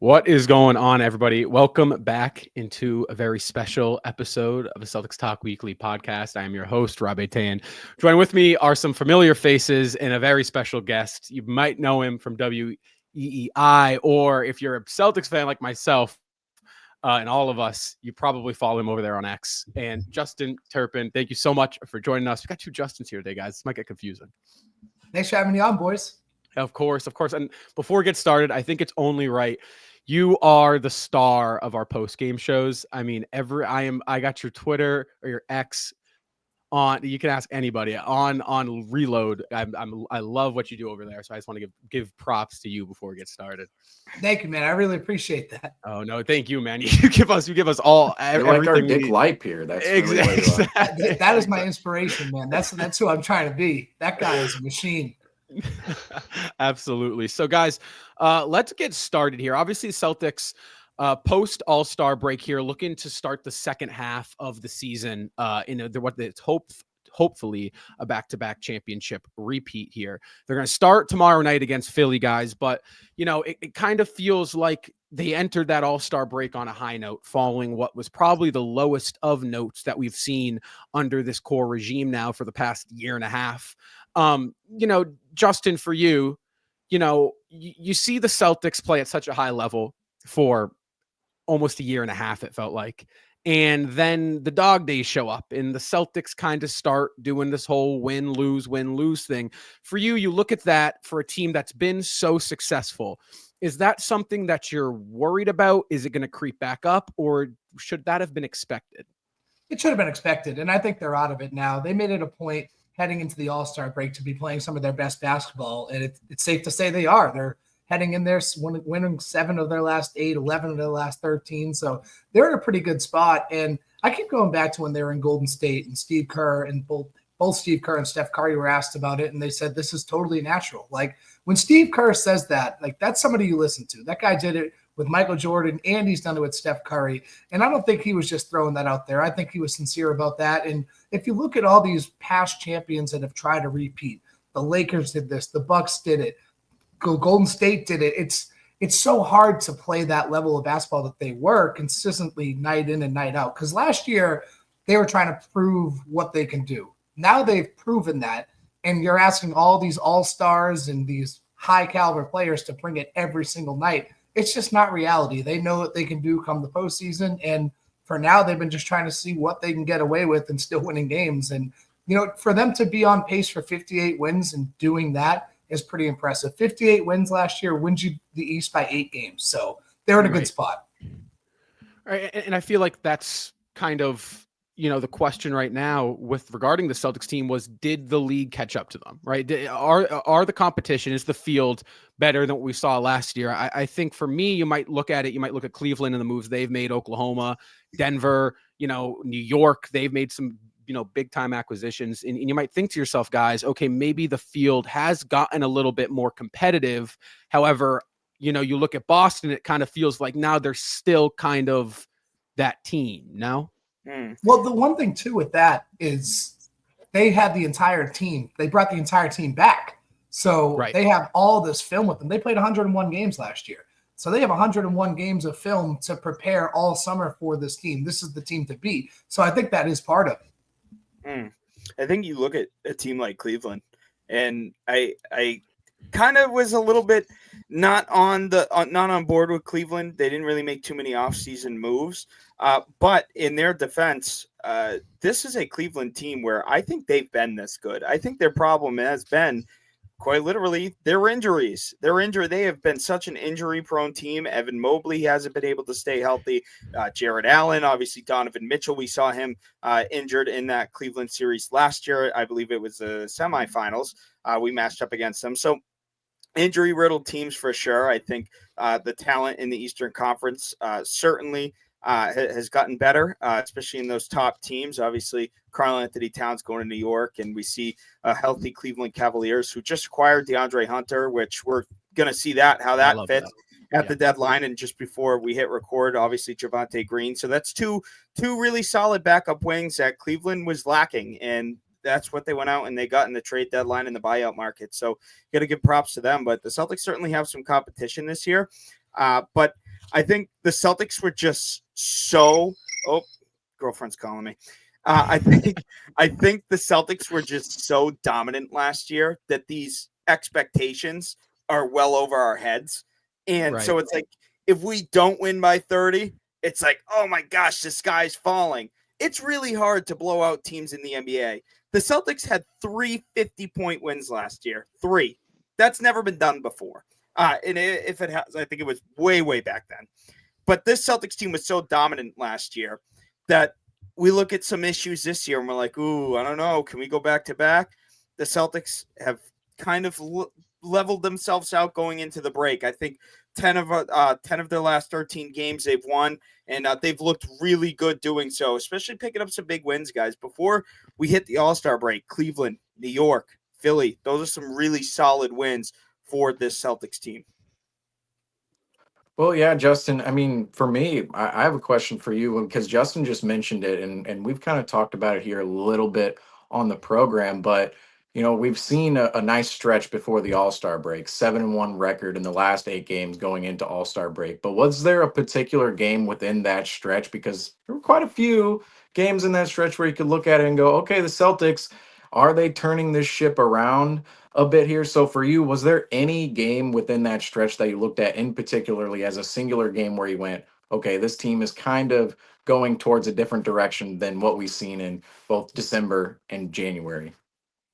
What is going on, everybody? Welcome back into a very special episode of the Celtics Talk Weekly podcast. I am your host, Rob Tan. Joining with me are some familiar faces and a very special guest. You might know him from WEEI, or if you're a Celtics fan like myself and all of us, you probably follow him over there on X. And Justin Turpin, thank you so much for joining us. We got two Justins here today, guys. This might get confusing. Thanks for having me on, boys. Of course. And before we get started, I think it's only right. You are the star of our post-game shows. I mean, I got your Twitter or your X on. You can ask anybody on Reload. I love what you do over there. So I just want to give props to you before we get started. Thank you, man. I really appreciate that. Oh no, thank you, man. You give us all. You're like our Dick Lipe here. That's exactly. That is my inspiration, man. That's who I'm trying to be. That guy is a machine. Absolutely. So, guys, let's get started here. Obviously, Celtics post All-Star break here, looking to start the second half of the season in hopefully a back-to-back championship repeat here. They're going to start tomorrow night against Philly, guys, but it kind of feels like they entered that All-Star break on a high note, following what was probably the lowest of notes that we've seen under this core regime now for the past year and a half. Justin, for you, you see the Celtics play at such a high level for almost a year and a half, it felt like. And then the dog days show up and the Celtics kind of start doing this whole win, lose thing. For you, you look at that for a team that's been so successful. Is that something that you're worried about? Is it going to creep back up, or should that have been expected? It should have been expected. And I think they're out of it now. They made it a point heading into the All-Star break to be playing some of their best basketball. And it's safe to say they are. They're heading in there, winning 7 of their last 8, 11 of their last 13. So they're in a pretty good spot. And I keep going back to when they were in Golden State and Steve Kerr and both Steve Kerr and Steph Curry were asked about it. And they said, this is totally natural. Like when Steve Kerr says that, like that's somebody you listen to. That guy did it with Michael Jordan, and he's done it with Steph Curry. And I don't think he was just throwing that out there. I think he was sincere about that. And if you look at all these past champions that have tried to repeat, the Lakers did this, the Bucks did it, Golden State did it. It's so hard to play that level of basketball that they were consistently night in and night out. Because last year they were trying to prove what they can do. Now they've proven that. And you're asking all these all-stars and these high-caliber players to bring it every single night. It's just not reality. They know what they can do come the postseason. And for now, they've been just trying to see what they can get away with and still winning games. And, for them to be on pace for 58 wins and doing that is pretty impressive. 58 wins last year wins you the East by 8 games. So they're in a good spot. All right. And I feel like that's kind of, the question right now regarding the Celtics team was, did the league catch up to them, right? Are the competition, is the field better than what we saw last year? I think for me, you might look at Cleveland and the moves they've made, Oklahoma, Denver, New York, they've made some, big time acquisitions. And you might think to yourself, guys, okay, maybe the field has gotten a little bit more competitive. However, you look at Boston, it kind of feels like now they're still kind of that team, no? Well, the one thing too with that is they had the entire team. They brought the entire team back. So They have all this film with them. They played 101 games last year. So they have 101 games of film to prepare all summer for this team. This is the team to beat. So I think that is part of it. I think you look at a team like Cleveland, and I kind of was a little bit not on board with Cleveland. They didn't really make too many offseason moves. But in their defense, this is a Cleveland team where I think they've been this good. I think their problem has been, quite literally, their injuries. They have been such an injury-prone team. Evan Mobley hasn't been able to stay healthy. Jared Allen, obviously Donovan Mitchell, we saw him injured in that Cleveland series last year. I believe it was the semifinals. We matched up against them. So injury-riddled teams for sure. I think the talent in the Eastern Conference certainly has gotten better, especially in those top teams. Obviously, Karl-Anthony Towns going to New York, and we see a healthy Cleveland Cavaliers who just acquired DeAndre Hunter, which we're going to see how that fits at the deadline. And just before we hit record, obviously Javonte Green. So that's two really solid backup wings that Cleveland was lacking, and that's what they went out and they got in the trade deadline in the buyout market. So got to give props to them. But the Celtics certainly have some competition this year. But I think the Celtics were just so. Oh, girlfriend's calling me. I think the Celtics were just so dominant last year that these expectations are well over our heads, and so it's like if we don't win by 30, it's like, oh my gosh, the sky's falling. It's really hard to blow out teams in the NBA. The Celtics had 3 50-point wins last year. 3. That's never been done before. And if it has, I think it was way, way back then. But this Celtics team was so dominant last year that we look at some issues this year and we're like, ooh, I don't know. Can we go back to back? The Celtics have kind of leveled themselves out going into the break. I think 10 of their last 13 games they've won, and they've looked really good doing so, especially picking up some big wins, guys. Before we hit the All-Star break, Cleveland, New York, Philly, those are some really solid wins for this Celtics team. Well, yeah, Justin. I mean, for me, I have a question for you because Justin just mentioned it, and we've kind of talked about it here a little bit on the program. But we've seen a nice stretch before the All-Star break, 7-1 record in the last 8 games going into All-Star break. But was there a particular game within that stretch? Because there were quite a few games in that stretch where you could look at it and go, okay, the Celtics, are they turning this ship around a bit here? So for you, was there any game within that stretch that you looked at in particularly as a singular game where you went, okay, this team is kind of going towards a different direction than what we've seen in both December and January?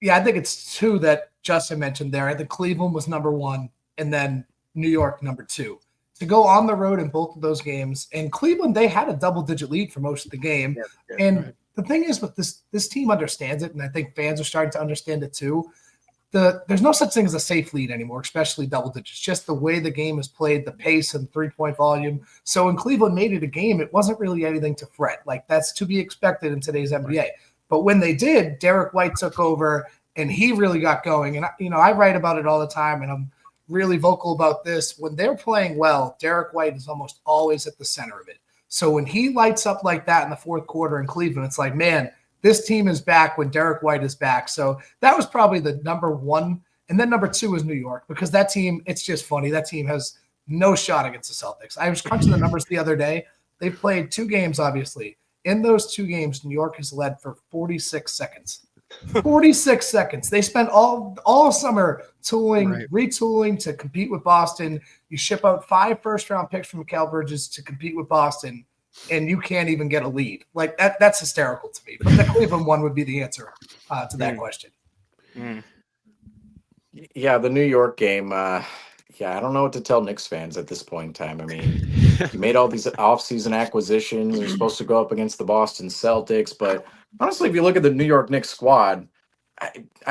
Yeah, I think it's 2 that Justin mentioned there. I think Cleveland was number 1 and then New York number 2. To go on the road in both of those games, and Cleveland, they had a double-digit lead for most of the game. The thing is with this team understands it, and I think fans are starting to understand it too. There's no such thing as a safe lead anymore, especially double digits. Just the way the game is played, the pace and 3-point volume. So when Cleveland made it a game, it wasn't really anything to fret. Like, that's to be expected in today's NBA. Right. But when they did, Derek White took over and he really got going. And I write about it all the time, and I'm really vocal about this. When they're playing well, Derek White is almost always at the center of it. So when he lights up like that in the fourth quarter in Cleveland, it's like, man, this team is back when Derek White is back. So that was probably the number 1. And then number 2 is New York, because that team, it's just funny. That team has no shot against the Celtics. I was crunching the numbers the other day. They played 2 games, obviously. In those 2 games, New York has led for 46 seconds. 46 seconds. They spent all summer retooling to compete with Boston. You ship out 5 first-round picks from Mikal Bridges to compete with Boston, and you can't even get a lead. Like, that's hysterical to me. But the Cleveland one would be the answer to that question. Yeah, the New York game. I don't know what to tell Knicks fans at this point in time. I mean, you made all these offseason acquisitions. You're supposed to go up against the Boston Celtics. But honestly, if you look at the New York Knicks squad,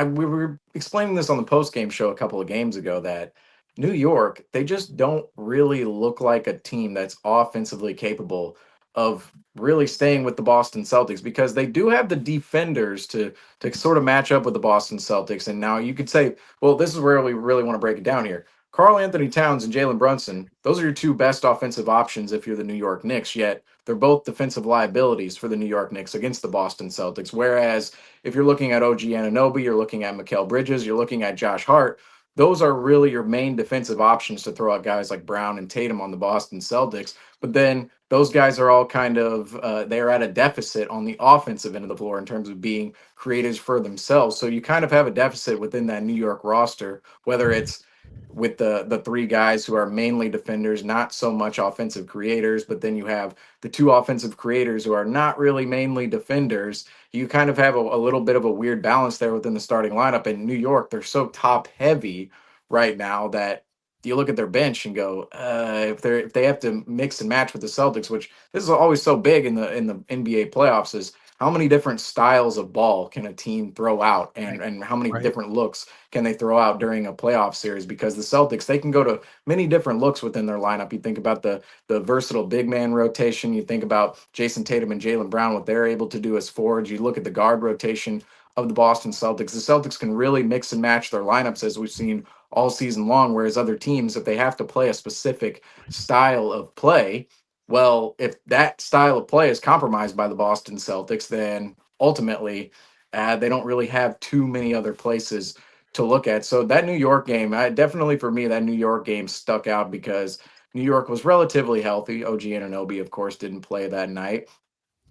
we were explaining this on the postgame show a couple of games ago that New York, they just don't really look like a team that's offensively capable of really staying with the Boston Celtics, because they do have the defenders to sort of match up with the Boston Celtics. And now you could say, well, this is where we really want to break it down here. Karl Anthony Towns and Jalen Brunson, those are your 2 best offensive options if you're the New York Knicks, yet they're both defensive liabilities for the New York Knicks against the Boston Celtics. Whereas if you're looking at OG Anunoby, you're looking at Mikal Bridges, you're looking at Josh Hart, those are really your main defensive options to throw out guys like Brown and Tatum on the Boston Celtics. But then those guys are all kind of they're at a deficit on the offensive end of the floor in terms of being creators for themselves. So you kind of have a deficit within that New York roster, whether it's with the 3 guys who are mainly defenders, not so much offensive creators, but then you have the 2 offensive creators who are not really mainly defenders. You kind of have a little bit of a weird balance there within the starting lineup. In New York, they're so top heavy right now that you look at their bench and go, if they have to mix and match with the Celtics, which this is always so big in the NBA playoffs, is how many different styles of ball can a team throw out, and how many different looks can they throw out during a playoff series? Because the Celtics, they can go to many different looks within their lineup. You think about the versatile big man rotation. You think about Jason Tatum and Jaylen Brown, what they're able to do as forwards. You look at the guard rotation of the Boston Celtics. The Celtics can really mix and match their lineups, as we've seen all season long, whereas other teams, if they have to play a specific style of play, well, if that style of play is compromised by the Boston Celtics, then ultimately they don't really have too many other places to look at. So that New York game, definitely for me, that New York game stuck out because New York was relatively healthy. OG Anunoby, of course, didn't play that night.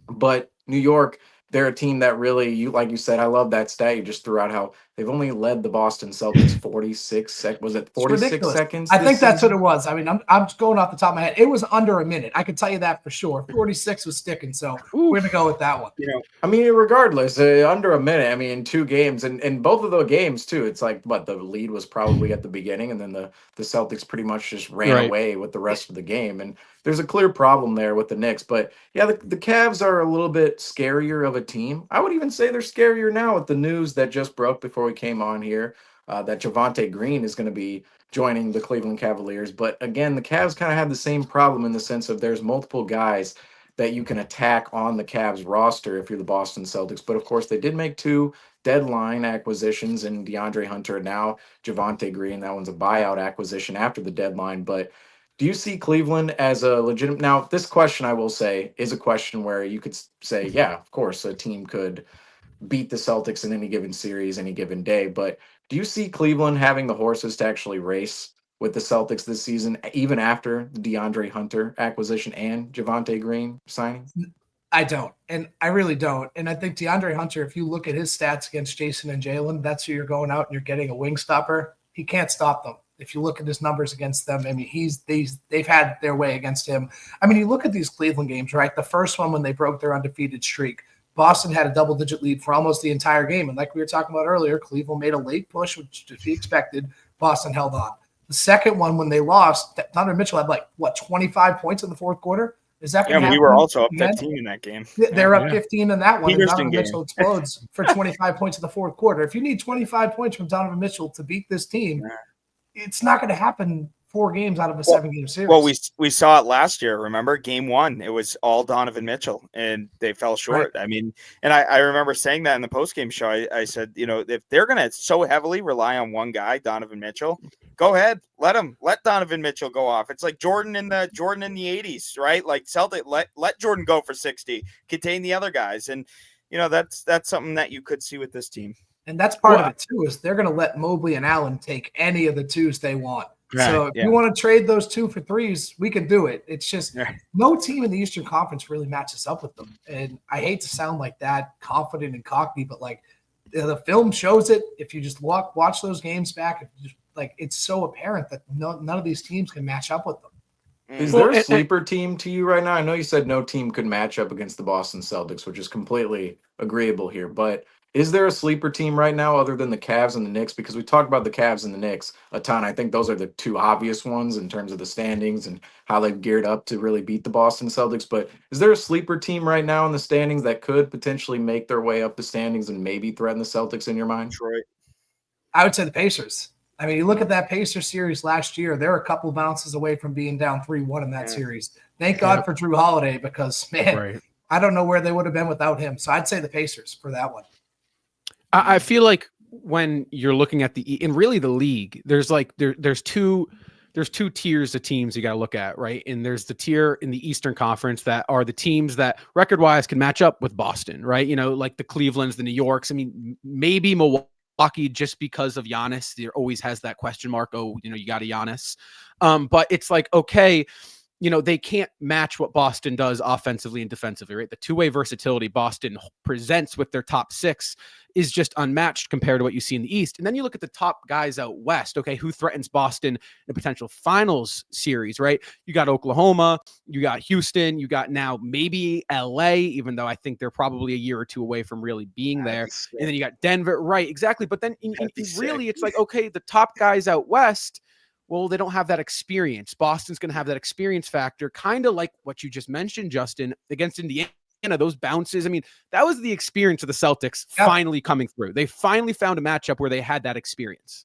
But New York, they're a team that really, like you said, I love that stat you just threw out, how they've only led the Boston Celtics 46 ridiculous. seconds I this think that's what season? it was. I mean, I'm just going off the top of my head. It was under a minute. I could tell you that for sure. 46 was sticking, so we're gonna go with that one. I mean, regardless, under a minute. I mean, 2 games, and both of the games too. It's like what the lead was probably at the beginning, and then the Celtics pretty much just ran Right. away with the rest of the game. And there's a clear problem there with the Knicks. But yeah, the Cavs are a little bit scarier of a team. I would even say they're scarier now with the news that just broke before we came on here, that Javonte Green is going to be joining the Cleveland Cavaliers. But again, the Cavs kind of have the same problem in the sense of there's multiple guys that you can attack on the Cavs roster if you're the Boston Celtics. But of course, they did make 2 deadline acquisitions in DeAndre Hunter, now Javonte Green. That one's a buyout acquisition after the deadline. But do you see Cleveland as a legitimate? Now, this question, I will say, is a question where you could say, yeah, of course, a team could beat the Celtics in any given series, any given day. But do you see Cleveland having the horses to actually race with the Celtics this season, even after the DeAndre Hunter acquisition and Javonte Green signing? I don't, and I really don't. And I think DeAndre Hunter, if you look at his stats against Jason and Jalen, that's who you're going out and you're getting a wing stopper. He can't stop them. If you look at his numbers against them, I mean, they've had their way against him. I mean, you look at these Cleveland games, right? The first one when they broke their undefeated streak, Boston had a double-digit lead for almost the entire game. And like we were talking about earlier, Cleveland made a late push, which to be expected. Boston held on. The second one, when they lost, Donovan Mitchell had 25 points in the fourth quarter. Is that going to happen? We were also up again? 15 in that game. They're up 15 in that one. And Peterson Donovan game. Mitchell explodes for 25 points in the fourth quarter. If you need 25 points from Donovan Mitchell to beat this team, it's not going to happen 4 games out of a 7-game series. Well, we saw it last year. Remember, game 1, it was all Donovan Mitchell, and they fell short. Right. I mean, and I remember saying that in the postgame show. I said, if they're going to so heavily rely on one guy, Donovan Mitchell, go ahead, let Donovan Mitchell go off. It's like Jordan in the 80s, right? Like Celtic, let Jordan go for 60, contain the other guys, and that's something that you could see with this team. And that's part of it too, is they're going to let Mobley and Allen take any of the 2s they want. Right, so if you want to trade those 2 for 3s, we can do it. It's just no team in the Eastern Conference really matches up with them. And I hate to sound like that confident and cocky, but the film shows it. If you just watch those games back, it's so apparent that none of these teams can match up with them. Is there a sleeper team to you right now? I know you said no team could match up against the Boston Celtics, which is completely agreeable here, but is there a sleeper team right now other than the Cavs and the Knicks? Because we talked about the Cavs and the Knicks a ton. I think those are the 2 obvious ones in terms of the standings and how they've geared up to really beat the Boston Celtics. But is there a sleeper team right now in the standings that could potentially make their way up the standings and maybe threaten the Celtics in your mind? Detroit. I would say the Pacers. I mean, you look at that Pacers series last year, they're a couple bounces away from being down 3-1 in that series. Thank God for Drew Holiday, because, man, I don't know where they would have been without him. So I'd say the Pacers for that one. I feel like when you're looking at and really the league, there's there's two tiers of teams you got to look at, right? And there's the tier in the Eastern Conference that are the teams that record-wise can match up with Boston, right? Like the Clevelands, the New Yorks. I mean, maybe Milwaukee, just because of Giannis, there always has that question mark. Oh, you got a Giannis. But it's okay, they can't match what Boston does offensively and defensively, right? The 2-way versatility Boston presents with their top 6 is just unmatched compared to what you see in the East. And then you look at the top guys out West. Okay, who threatens Boston in a potential finals series, right? You got Oklahoma, you got Houston, you got now maybe LA, even though I think they're probably a year or 2 away from really being there. And then you got Denver, right? Exactly. But then really, it's okay, the top guys out West, well, they don't have that experience. Boston's going to have that experience factor, kind of like what you just mentioned, Justin, against Indiana. Those bounces. I mean, that was the experience of the Celtics finally coming through. They finally found a matchup where they had that experience.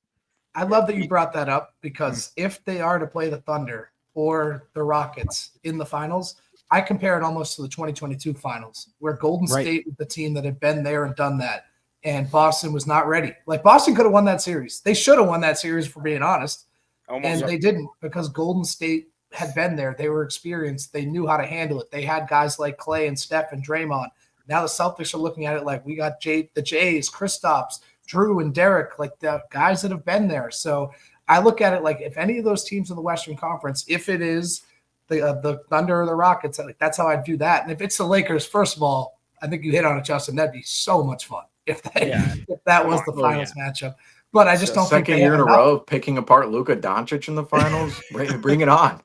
I love that you brought that up, because if they are to play the Thunder or the Rockets in the finals, I compare it almost to the 2022 finals, where Golden State was the team that had been there and done that, and Boston was not ready. Boston could have won that series. They should have won that series, for being honest. And they didn't, because Golden State had been there. They were experienced. They knew how to handle it. They had guys like Clay and Steph and Draymond. Now the Celtics are looking at it like we got the Jays, Kristaps, Drew and Derek, the guys that have been there. So I look at it like if any of those teams in the Western Conference, if it is the Thunder or the Rockets, like that's how I view that. And if it's the Lakers, first of all, I think you hit on it, Justin. That'd be so much fun if that was the finals matchup. But I just don't think second year in a row of picking apart Luka Doncic in the finals. Bring it on.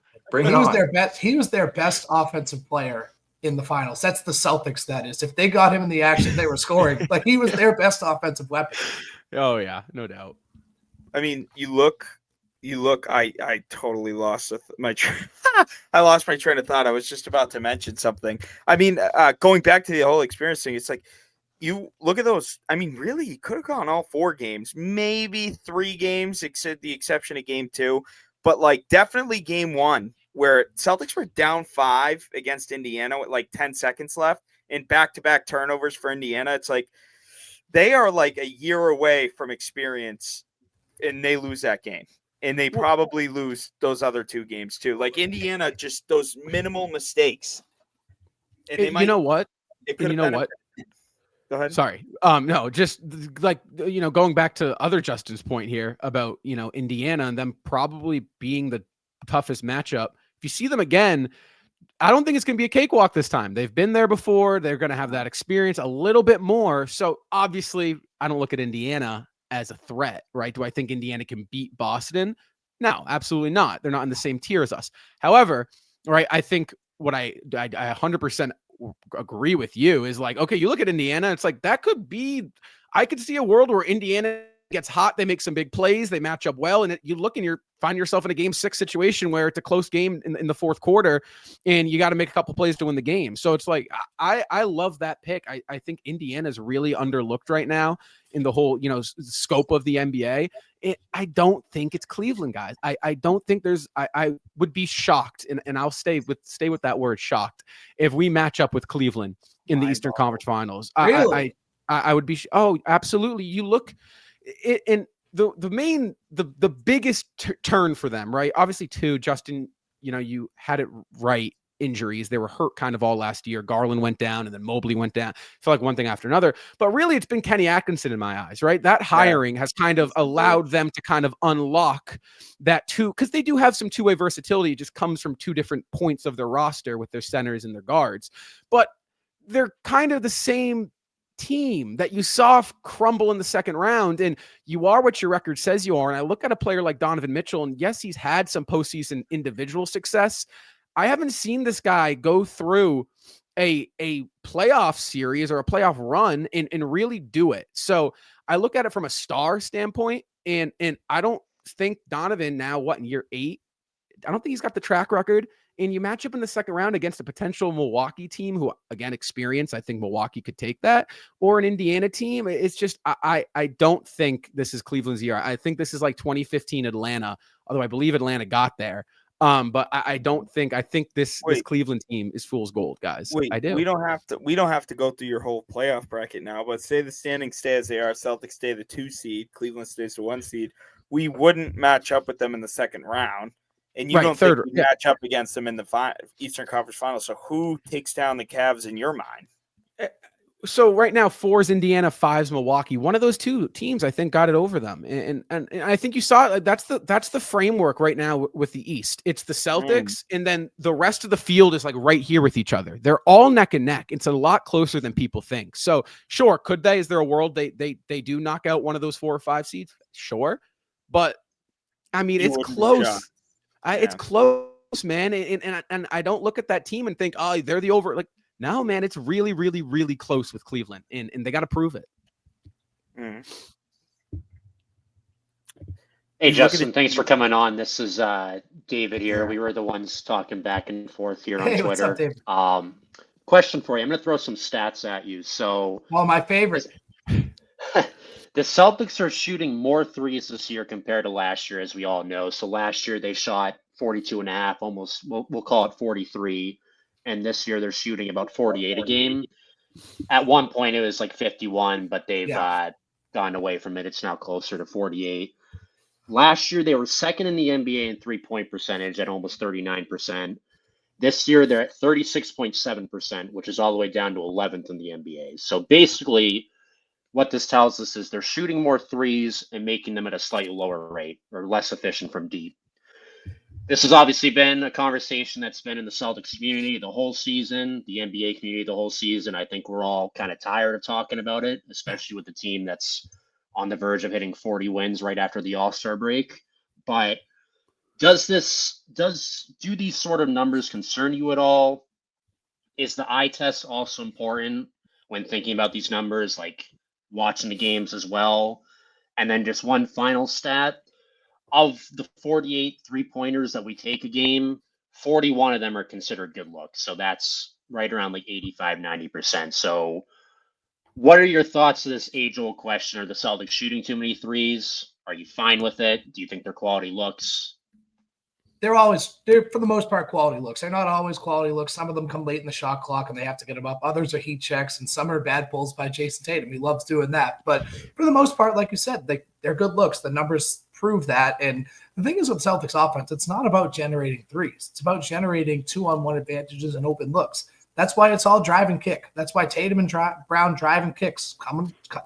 He was their best offensive player in the finals. That's the Celtics, that is. If they got him in the action, they were scoring. Like, he was their best offensive weapon. Oh, yeah, no doubt. I mean, you look. I totally lost I lost my train of thought. I was just about to mention something. I mean, going back to the whole experience thing, it's like you look at those. I mean, really, you could have gone all 4 games, maybe 3 games, except the exception of game 2, but like definitely game 1 where Celtics were down 5 against Indiana with like 10 seconds left and back-to-back turnovers for Indiana. It's like they are like a year away from experience, and they lose that game. And they probably lose those other 2 games too. Like Indiana, just those minimal mistakes. And they might, you know what? Go ahead. Sorry. No, just like, going back to other Justin's point here about, Indiana and them probably being the toughest matchup. If you see them again, I don't think it's going to be a cakewalk this time. They've been there before. They're going to have that experience a little bit more. So obviously I don't look at Indiana as a threat, right? Do I think Indiana can beat Boston? No, absolutely not. They're not in the same tier as us. However, right, I think what I 100% agree with you is like, okay, you look at Indiana, it's like that could be, I could see a world where Indiana gets hot, they make some big plays, they match up well, and you look and you find yourself in a game 6 situation where it's a close game in the fourth quarter and you got to make a couple plays to win the game. So it's like, I love that pick. I think Indiana's really underlooked right now in the whole, scope of the NBA. I don't think it's Cleveland, guys. I don't think I would be shocked, and I'll stay with that word, shocked, if we match up with Cleveland in the Eastern Conference Finals. Really? I would be, absolutely. You look in the biggest turn for them, right? Obviously, too, Justin, you had it right. Injuries, they were hurt kind of all last year. Garland went down and then Mobley went down. I feel like one thing after another, but really it's been Kenny Atkinson in my eyes, right? That hiring has kind of allowed them to kind of unlock that too, because they do have some two-way versatility. It just comes from 2 different points of their roster with their centers and their guards, but they're kind of the same team that you saw crumble in the second round, and you are what your record says you are. And I look at a player like Donovan Mitchell, and yes, he's had some postseason individual success. I haven't seen this guy go through a playoff series or a playoff run and really do it. So I look at it from a star standpoint, and I don't think Donovan now, in year 8, I don't think he's got the track record. And you match up in the second round against a potential Milwaukee team who, again, experience. I think Milwaukee could take that, or an Indiana team. It's just, I don't think this is Cleveland's year. I think this is like 2015 Atlanta, although I believe Atlanta got there. But I think this Cleveland team is fool's gold, guys. I do. We don't have to go through your whole playoff bracket now, but say the standings stay as they are, Celtics stay the 2 seed, Cleveland stays the 1 seed. We wouldn't match up with them in the second round. And you don't think we match up against them in the Eastern Conference Finals. So who takes down the Cavs in your mind? So right now, 4 is Indiana, 5 is Milwaukee. One of those 2 teams, I think, got it over them, and I think you saw that's the framework right now with the East. It's the Celtics, and then the rest of the field is like right here with each other. They're all neck and neck. It's a lot closer than people think. So sure, could they? Is there a world they do knock out one of those 4 or 5 seeds? Sure, but I mean, it's close. It's close, man, and I don't look at that team and think, oh, they're the over. Like, no, man, it's really, really, really close with Cleveland, and they got to prove it. Hey, Justin, thanks for coming on. This is David here. We were the ones talking back and forth here on Twitter. What's up, David? Question for you. I'm going to throw some stats at you. So, my favorite. The Celtics are shooting more threes this year compared to last year, as we all know. So last year they shot 42.5, almost, we'll call it 43. And this year they're shooting about 48 a game. At one point it was like 51, but they've gone away from it. It's now closer to 48. Last year they were second in the NBA in 3-point percentage at almost 39%. This year they're at 36.7%, which is all the way down to 11th in the NBA. So basically what this tells us is they're shooting more threes and making them at a slightly lower rate or less efficient from deep. This has obviously been a conversation that's been in the Celtics community the whole season, the NBA community the whole season. I think we're all kind of tired of talking about it, especially with the team that's on the verge of hitting 40 wins right after the All-Star break. But do these sort of numbers concern you at all? Is the eye test also important when thinking about these numbers, like watching the games as well? And then just one final stat. Of the 48 3-pointers that we take a game, 41 of them are considered good looks. So that's right around like 85-90%. So what are your thoughts to this age-old question? Are the Celtics shooting too many threes? Are you fine with it? Do you think they're quality looks? They're for the most part quality looks. They're not always quality looks. Some of them come late in the shot clock and they have to get them up. Others are heat checks, and some are bad pulls by Jason Tatum. He loves doing that. But for the most part, like you said, they're good looks. The numbers prove that. And the thing is with Celtics offense, it's not about generating threes. It's about generating 2-on-1 advantages and open looks. That's why it's all drive and kick. That's why Tatum and Brown drive and kicks.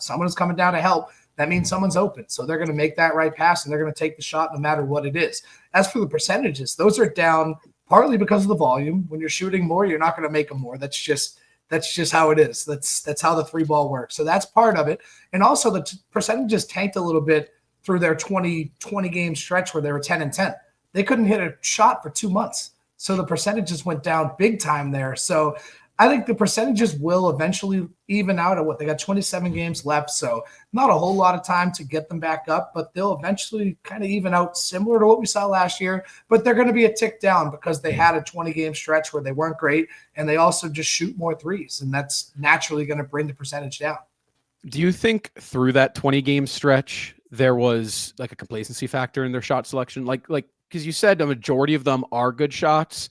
Someone is coming down to help. That means someone's open. So they're going to make that right pass and they're going to take the shot no matter what it is. As for the percentages, those are down partly because of the volume. When you're shooting more, you're not going to make them more. That's just how it is. That's how the 3-ball works. So that's part of it. And also the percentages tanked a little bit through their 20 game stretch where they were 10-10. They couldn't hit a shot for 2 months. So the percentages went down big time there. So I think the percentages will eventually even out at what they got 27 games left. So not a whole lot of time to get them back up, but they'll eventually kind of even out similar to what we saw last year. But they're going to be a tick down because they had a 20-game stretch where they weren't great. And they also just shoot more threes. And that's naturally going to bring the percentage down. Do you think through that 20-game stretch, there was like a complacency factor in their shot selection? Like, because you said a majority of them are good shots.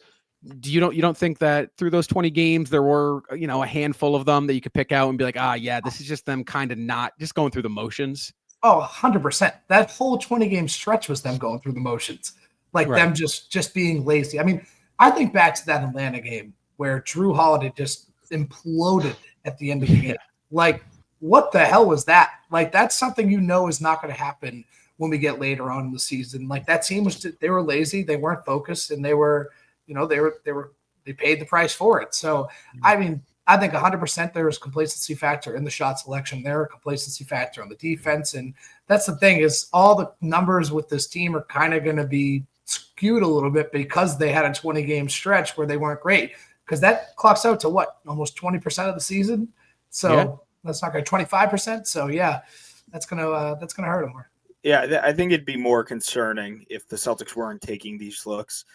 You don't think that through those 20 games there were a handful of them that you could pick out and be like, this is just them kind of not just going through the motions? Oh, 100%. That whole 20-game stretch was them going through the motions, like them just being lazy. I mean, I think back to that Atlanta game where Drew Holiday just imploded at the end of the game. Like, what the hell was that? Like, that's something is not going to happen when we get later on in the season. Like, that team they were lazy, they weren't focused, and they were. They paid the price for it. So, I mean, I think 100% there is complacency factor in the shot selection. There a complacency factor on the defense. And that's the thing is all the numbers with this team are kind of going to be skewed a little bit because they had a 20-game stretch where they weren't great, because that clocks out to almost 20% of the season. So that's not going to 25%. So that's going to hurt them more. Yeah, I think it'd be more concerning if the Celtics weren't taking these looks,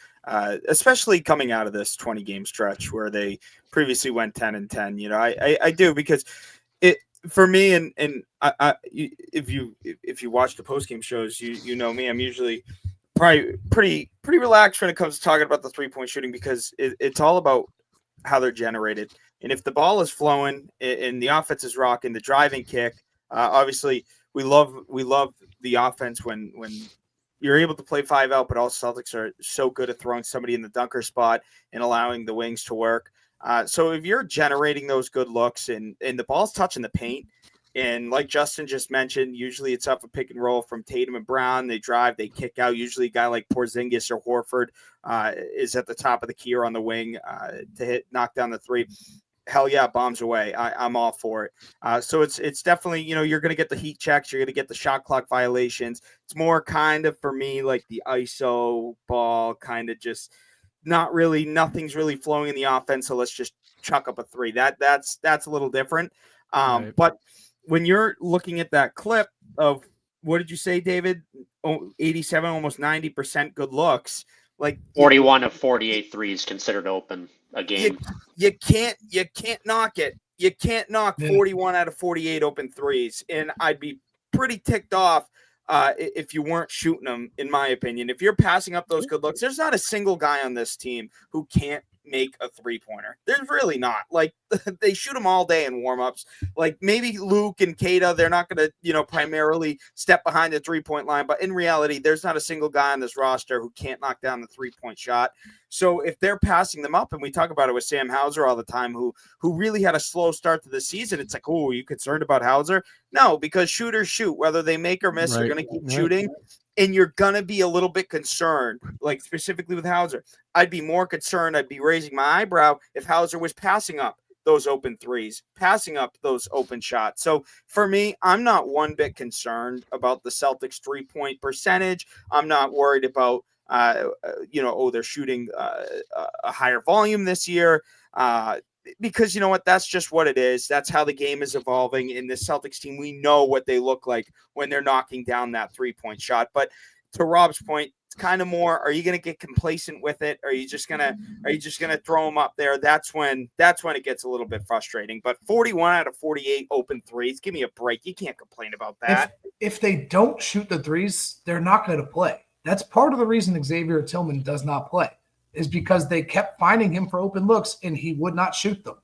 especially coming out of this 20-game stretch where they previously went 10-10. I do, because it for me, and if you watch the postgame shows, you know me, I'm usually probably pretty relaxed when it comes to talking about the 3-point shooting, because it's all about how they're generated. And if the ball is flowing and the offense is rocking, the driving kick, obviously we love the offense when you're able to play 5 out, but all Celtics are so good at throwing somebody in the dunker spot and allowing the wings to work. So if you're generating those good looks and the ball's touching the paint, and like Justin just mentioned, usually it's up a pick and roll from Tatum and Brown. They drive, they kick out. Usually a guy like Porzingis or Horford is at the top of the key or on the wing to knock down the 3. Hell yeah, bombs away. I'm all for it. So it's definitely, you're going to get the heat checks. You're going to get the shot clock violations. It's more kind of, for me, like the ISO ball, kind of just nothing's really flowing in the offense. So let's just chuck up a 3. That's a little different. Right. But when you're looking at that clip of, what did you say, David? 87, almost 90% good looks. Like 41 of 48 threes considered open a game. You can't knock it. You can't knock 41 out of 48 open threes. And I'd be pretty ticked off if you weren't shooting them, in my opinion. If you're passing up those good looks, there's not a single guy on this team who can't make a 3-pointer. There's really not. Like, they shoot them all day in warmups. Like, maybe Luke and Kata, they're not going to, primarily step behind the 3-point line. But in reality, there's not a single guy on this roster who can't knock down the 3-point shot. So if they're passing them up, and we talk about it with Sam Hauser all the time, who really had a slow start to the season, it's like, oh, are you concerned about Hauser? No, because shooters shoot. Whether they make or miss, they're going to keep shooting. And you're going to be a little bit concerned, like specifically with Hauser. I'd be more concerned. I'd be raising my eyebrow if Hauser was passing up those open threes, passing up those open shots. So for me, I'm not one bit concerned about the Celtics 3-point percentage. I'm not worried about, they're shooting a higher volume this year. Because you know what, that's just what it is. That's how the game is evolving in the Celtics team. We know what they look like when they're knocking down that 3-point shot. But to Rob's point, it's kind of more, are you going to get complacent with it? Are you just going to throw them up there? That's when it gets a little bit frustrating. But 41 out of 48 open threes, give me a break. You can't complain about that. If they don't shoot the threes, they're not going to play. That's part of the reason Xavier Tillman does not play, is because they kept finding him for open looks and he would not shoot them.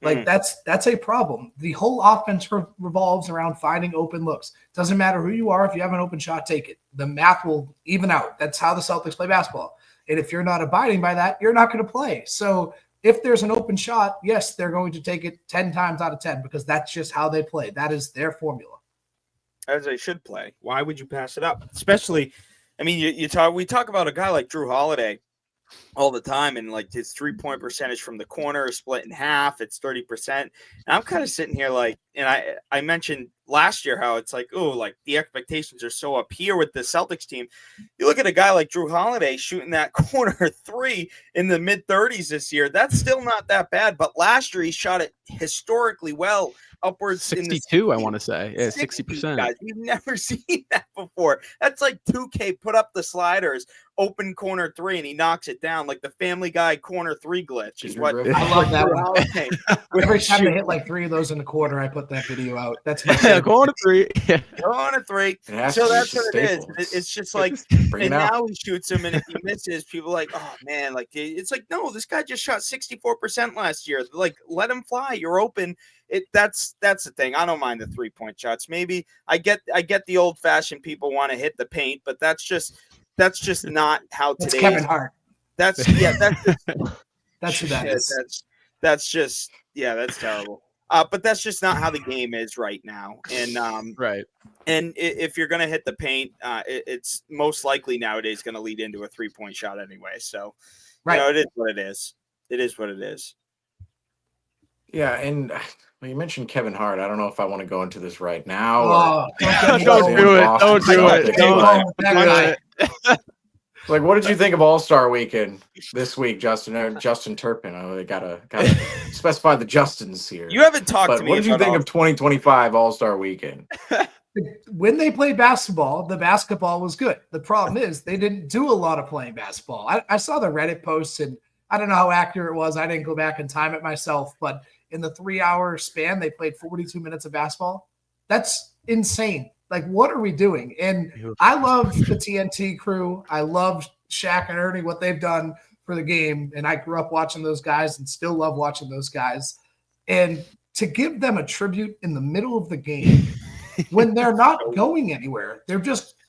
Like that's a problem. The whole offense revolves around finding open looks. Doesn't matter who you are. If you have an open shot, take it. The math will even out. That's how the Celtics play basketball. And if you're not abiding by that, you're not going to play. So if there's an open shot, yes, they're going to take it 10 times out of 10 because that's just how they play. That is their formula. As they should play. Why would you pass it up? Especially, I mean, we talk about a guy like Drew Holiday all the time, and like his 3-point percentage from the corner is split in half. It's 30%. And I'm kind of sitting here like, and I mentioned last year how it's like, oh, like the expectations are so up here with the Celtics team. You look at a guy like Drew Holiday shooting that corner 3 in the mid-30s this year. That's still not that bad. But last year he shot it historically well, upwards 62, I want to say. Yeah, 60%. Guys, we've never seen that before. That's like 2K put up the sliders, open corner 3, and he knocks it down like the Family Guy corner 3 glitch is what I love that one. Every time they hit like 3 of those in the quarter, I put that video out. That's my corner 3. Corner 3. So that's what it is. It's just like, and now he shoots him, and if he misses, people are like, oh man, like it's like, no, this guy just shot 64% last year. Like, let him fly. You're open. That's the thing. I don't mind the 3-point shots. Maybe I get the old fashioned people want to hit the paint, but that's just not how that's today. Kevin Hart. That's who that is. That's terrible. But that's just not how the game is right now. And right. And if you're gonna hit the paint, it's most likely nowadays going to lead into a 3-point shot anyway. So, it is what it is. It is what it is. Yeah, and you mentioned Kevin Hart. I don't know if I want to go into this right now. Don't do it. Don't do it. Don't do it. Like, what did you think of All-Star Weekend this week, Justin? Or Justin Turpin? I gotta specify the Justins here. You haven't talked to me. What did you think of 2025 All-Star Weekend? When they played basketball, the basketball was good. The problem is they didn't do a lot of playing basketball. I saw the Reddit posts, and I don't know how accurate it was. I didn't go back and time it myself, but in the 3-hour span, they played 42 minutes of basketball. That's insane. Like, what are we doing? And I love the TNT crew. I love Shaq and Ernie, what they've done for the game. And I grew up watching those guys and still love watching those guys. And to give them a tribute in the middle of the game when they're not going anywhere, they're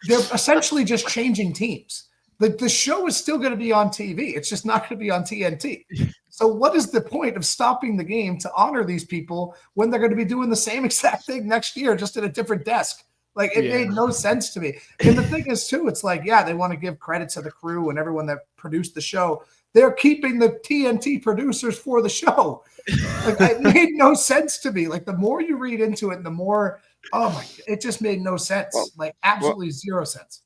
essentially just changing teams. The show is still going to be on TV. It's just not going to be on TNT. So what is the point of stopping the game to honor these people when they're going to be doing the same exact thing next year, just at a different desk? Like, it made no sense to me. And the thing is, too, it's like, they want to give credit to the crew and everyone that produced the show. They're keeping the TNT producers for the show. Like, it made no sense to me. Like, the more you read into it, the more, it just made no sense. Absolutely zero sense.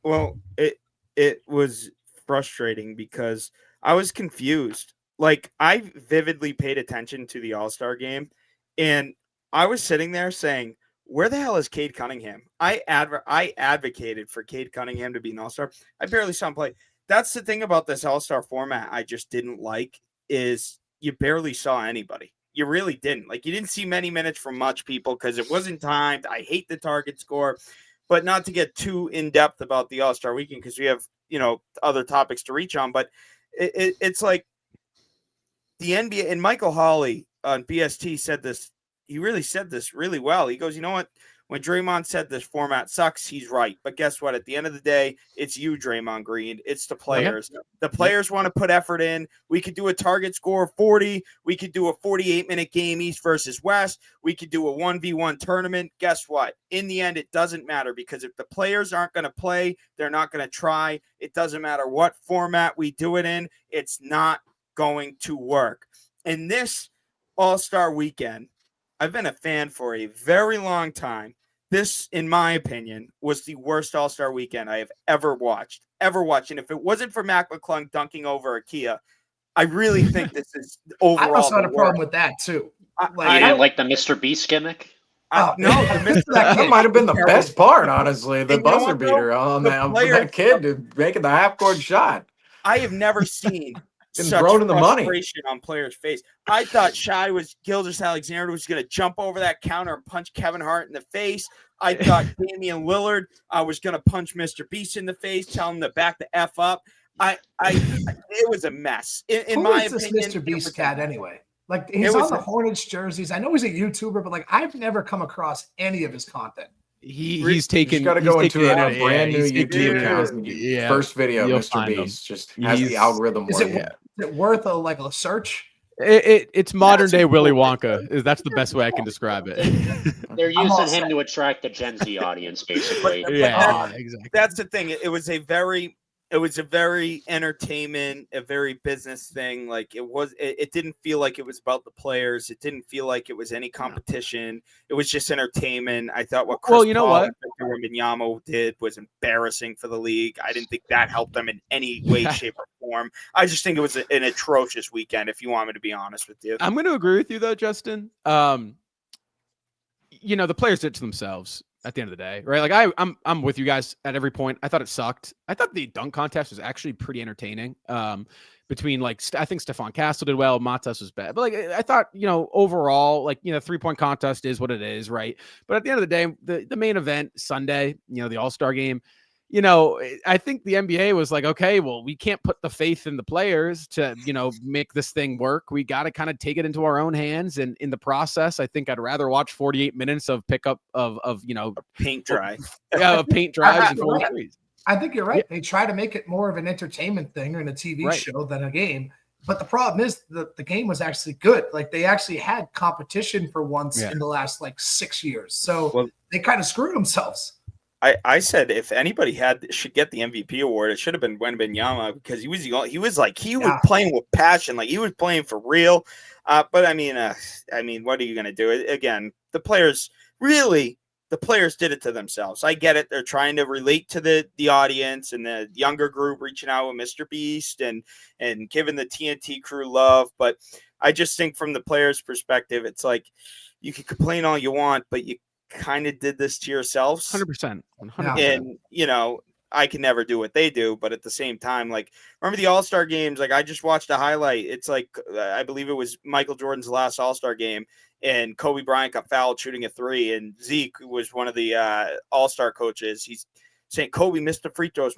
Well, it was frustrating because I was confused. Like, I vividly paid attention to the All-Star game, and I was sitting there saying, where the hell is Cade Cunningham? I advocated for Cade Cunningham to be an All-Star. I barely saw him play. That's the thing about this All-Star format I just didn't like, is you barely saw anybody. You really didn't. Like, you didn't see many minutes from much people because it wasn't timed. I hate the target score. But not to get too in-depth about the All-Star weekend because we have, other topics to reach on. But it's like, the NBA, and Michael Hawley on BST said this. He really said this really well. He goes, you know what? When Draymond said this format sucks, he's right. But guess what? At the end of the day, it's you, Draymond Green. It's the players. The players want to put effort in. We could do a target score of 40. We could do a 48-minute game, East versus West. We could do a 1v1 tournament. Guess what? In the end, it doesn't matter, because if the players aren't going to play, they're not going to try. It doesn't matter what format we do it in. It's not going to work. And this All-Star weekend, I've been a fan for a very long time. This, in my opinion, was the worst All-Star weekend I have ever watched. And if it wasn't for Mac McClung dunking over Ikea, I really think this is overall. I also had a problem with that too. You didn't like the Mr. Beast gimmick? No, that might have been the best part, honestly. The buzzer beater on that kid making the half-court shot. I have never seen such thrown in the money on players' face. I thought Gilgeous-Alexander was going to jump over that counter and punch Kevin Hart in the face. I thought Damian Lillard was going to punch Mr. Beast in the face, tell him to back the F up. It was a mess. In my opinion, this Mr. Beast cat anyway? Like, he's on the Hornets jerseys. I know he's a YouTuber, but like, I've never come across any of his content. He's taken. You got to go into a brand new YouTube account. First video, Mr. Beast just has the algorithm. Is it worth a search? It's modern day Willy Wonka. That's the best way I can describe it. They're using him to attract the Gen Z audience, basically. Exactly. That's the thing. It was a very entertainment, a very business thing. Like it didn't feel like it was about the players. It didn't feel like it was any competition. It was just entertainment. I thought what Chris Paul and Victor Wembanyama did was embarrassing for the league. I didn't think that helped them in any way, shape, or form. I just think it was an atrocious weekend, if you want me to be honest with you. I'm going to agree with you though, Justin. The players did it to themselves at the end of the day, right? Like I'm with you guys at every point. I thought it sucked. I thought the dunk contest was actually pretty entertaining. Between I think Stephon Castle did well, Matas was bad, but I thought overall 3-point contest is what it is, right? But at the end of the day, the main event Sunday, the All-Star game. I think the NBA was like, okay, well, we can't put the faith in the players to, make this thing work. We got to kind of take it into our own hands. And in the process, I think I'd rather watch 48 minutes of pickup of paint dry. Of paint drives and 43s. I think you're right. They try to make it more of an entertainment thing or in a TV show than a game. But the problem is the game was actually good. Like, they actually had competition for once in the last 6 years. So they kind of screwed themselves. I said if anybody should get the MVP award, it should have been Wembanyama, because he was playing with passion, like he was playing for real. But I mean, what are you going to do? Again, the players did it to themselves. I get it; they're trying to relate to the audience and the younger group, reaching out with Mr. Beast and giving the TNT crew love. But I just think from the players' perspective, it's like you can complain all you want, but you kind of did this to yourselves. 100%. And I can never do what they do, but at the same time, remember the All-Star games? I just watched a highlight. It's I believe it was Michael Jordan's last All-Star game, and Kobe Bryant got fouled shooting a 3, and Zeke was one of the All-Star coaches. He's saying Kobe missed the free throws,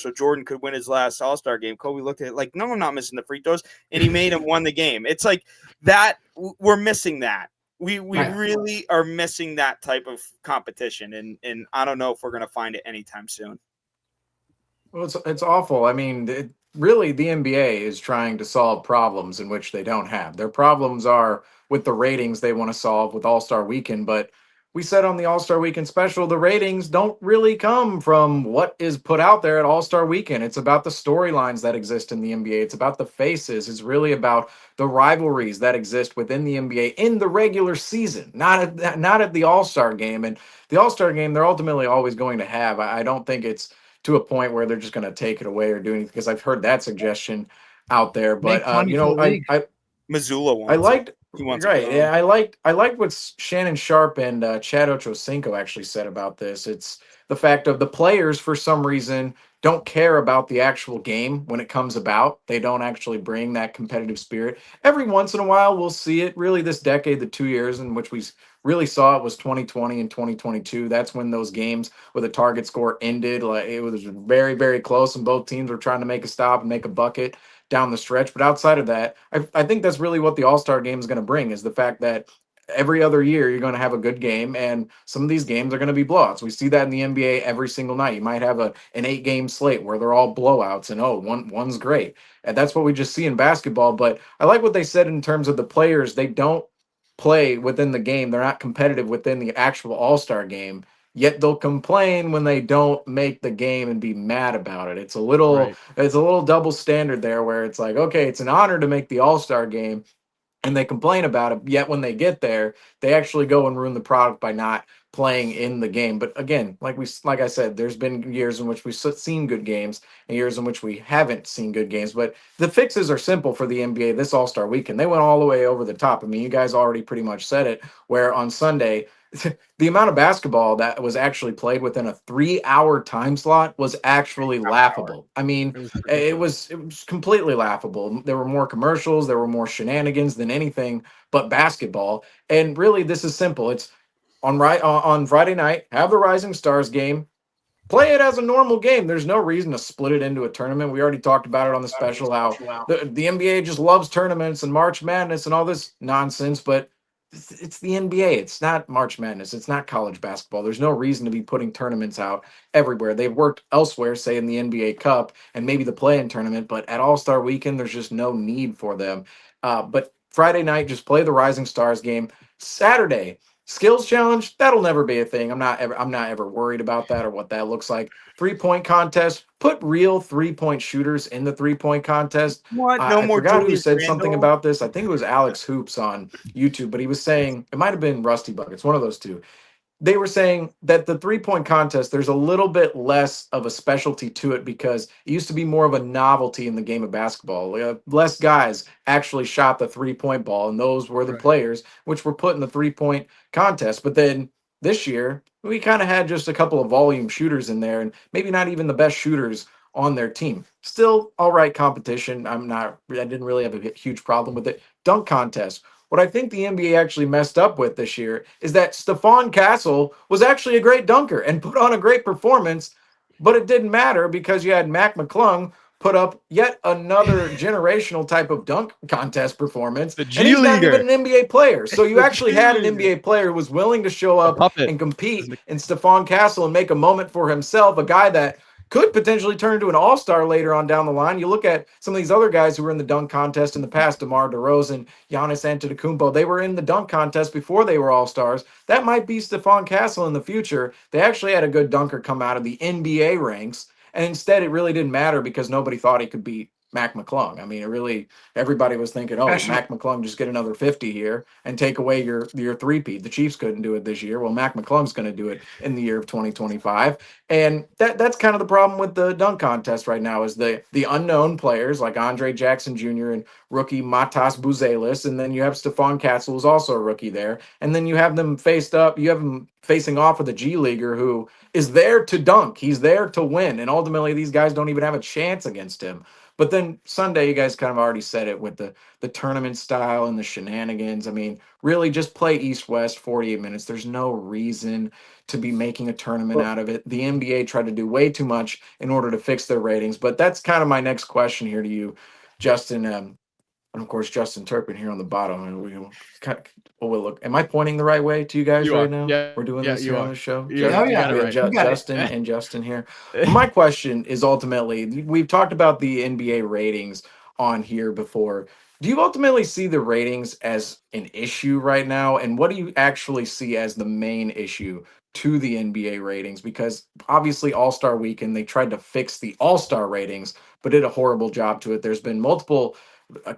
so Jordan could win his last All-Star game. Kobe looked at it like, no, I'm not missing the free throws, and he made him won the game. It's like that. We're missing that. We really are missing that type of competition, and I don't know if we're going to find it anytime soon. Well, it's awful. I mean, really, the NBA is trying to solve problems in which they don't have. Their problems are with the ratings they want to solve with All-Star Weekend, but we said on the All-Star Weekend special, the ratings don't really come from what is put out there at All-Star Weekend. It's about the storylines that exist in the NBA. It's about the faces. It's really about the rivalries that exist within the NBA in the regular season, not at the All-Star game. And the All-Star game, they're ultimately always going to have. I don't think it's to a point where they're just going to take it away or do anything, because I've heard that suggestion out there. But Missoula wants I liked. He wants Yeah, I liked what Shannon Sharp and Chad Ochocinco actually said about this. It's the fact of the players, for some reason, don't care about the actual game when it comes about. They don't actually bring that competitive spirit. Every once in a while, we'll see it. Really, this decade, the 2 years in which we really saw it was 2020 and 2022. That's when those games with a target score ended. It was very, very close, and both teams were trying to make a stop and make a bucket. down the stretch. But outside of that, I think that's really what the All-Star game is going to bring, is the fact that every other year you're going to have a good game, and some of these games are going to be blowouts. We see that in the NBA every single night. You might have an 8-game slate where they're all blowouts, and one's great. And that's what we just see in basketball. But I like what they said in terms of the players. They don't play within the game. They're not competitive within the actual All-Star game. Yet they'll complain when they don't make the game and be mad about it. It's a little double standard there, where it's like, okay, it's an honor to make the All-Star game, and they complain about it. Yet when they get there, they actually go and ruin the product by not playing in the game. But again, like I said, there's been years in which we've seen good games and years in which we haven't seen good games. But the fixes are simple for the NBA this All-Star weekend. They went all the way over the top. I mean, you guys already pretty much said it, where on Sunday, the amount of basketball that was actually played within a 3-hour time slot was actually laughable. I mean, it was completely laughable. There were more commercials, there were more shenanigans than anything but basketball. And really, this is simple. It's on Friday night, have the Rising Stars game. Play it as a normal game. There's no reason to split it into a tournament. We already talked about it on the special, how the NBA just loves tournaments and March Madness and all this nonsense, but it's the NBA. It's not March Madness. It's not college basketball. There's no reason to be putting tournaments out everywhere. They've worked elsewhere, say in the NBA Cup and maybe the play-in tournament, but at All-Star Weekend, there's just no need for them. But Friday night, just play the Rising Stars game. Saturday, skills challenge, that'll never be a thing. I'm not ever worried about that or what that looks like. 3-point contest, put real 3-point shooters in the 3-point contest. What? No I more forgot who Julius said Randle? something about this. I think it was Alex Hoops on YouTube, but he was saying, it might have been Rusty Buckets, one of those two. They were saying that the 3-point contest, there's a little bit less of a specialty to it because it used to be more of a novelty in the game of basketball. Less guys actually shot the 3-point ball, and those were the players which were put in the 3-point contest. But then this year, we kind of had just a couple of volume shooters in there, and maybe not even the best shooters on their team. Still all right competition. I didn't really have a huge problem with it. Dunk contest. What I think the NBA actually messed up with this year is that Stephon Castle was actually a great dunker and put on a great performance, but it didn't matter because you had Mac McClung put up yet another generational type of dunk contest performance. The And he's not G-leaguer. even an NBA player. So you The actually had an G-leaguer. NBA player who was willing to show up puppet. and compete in Stephon Castle and make a moment for himself, a guy that could potentially turn into an all-star later on down the line. You look at some of these other guys who were in the dunk contest in the past, DeMar DeRozan, Giannis Antetokounmpo. They were in the dunk contest before they were all-stars. That might be Stephon Castle in the future. They actually had a good dunker come out of the NBA ranks, and instead it really didn't matter because nobody thought he could beat Mac McClung. I mean, everybody was thinking, oh, Mac McClung just get another 50 here and take away your three-peat. The Chiefs couldn't do it this year. Well, Mac McClung's going to do it in the year of 2025. And that's kind of the problem with the dunk contest right now, is the unknown players like Andre Jackson Jr. and rookie Matas Buzelis. And then you have Stephon Castle, who's also a rookie there. And then you have them faced up. You have them facing off with a G-leaguer who is there to dunk. He's there to win. And ultimately, these guys don't even have a chance against him. But then Sunday, you guys kind of already said it with the tournament style and the shenanigans. I mean, really just play East-West 48 minutes. There's no reason to be making a tournament out of it. The NBA tried to do way too much in order to fix their ratings. But that's kind of my next question here to you, Justin. And of course, Justin Turpin here on the bottom. And look, am I pointing the right way to you guys right now? Yeah, we're doing this here on the show. You got it right. Justin and Justin here. My question is ultimately, we've talked about the NBA ratings on here before. Do you ultimately see the ratings as an issue right now? And what do you actually see as the main issue to the NBA ratings? Because obviously All-Star Weekend, they tried to fix the All-Star ratings, but did a horrible job to it. There's been multiple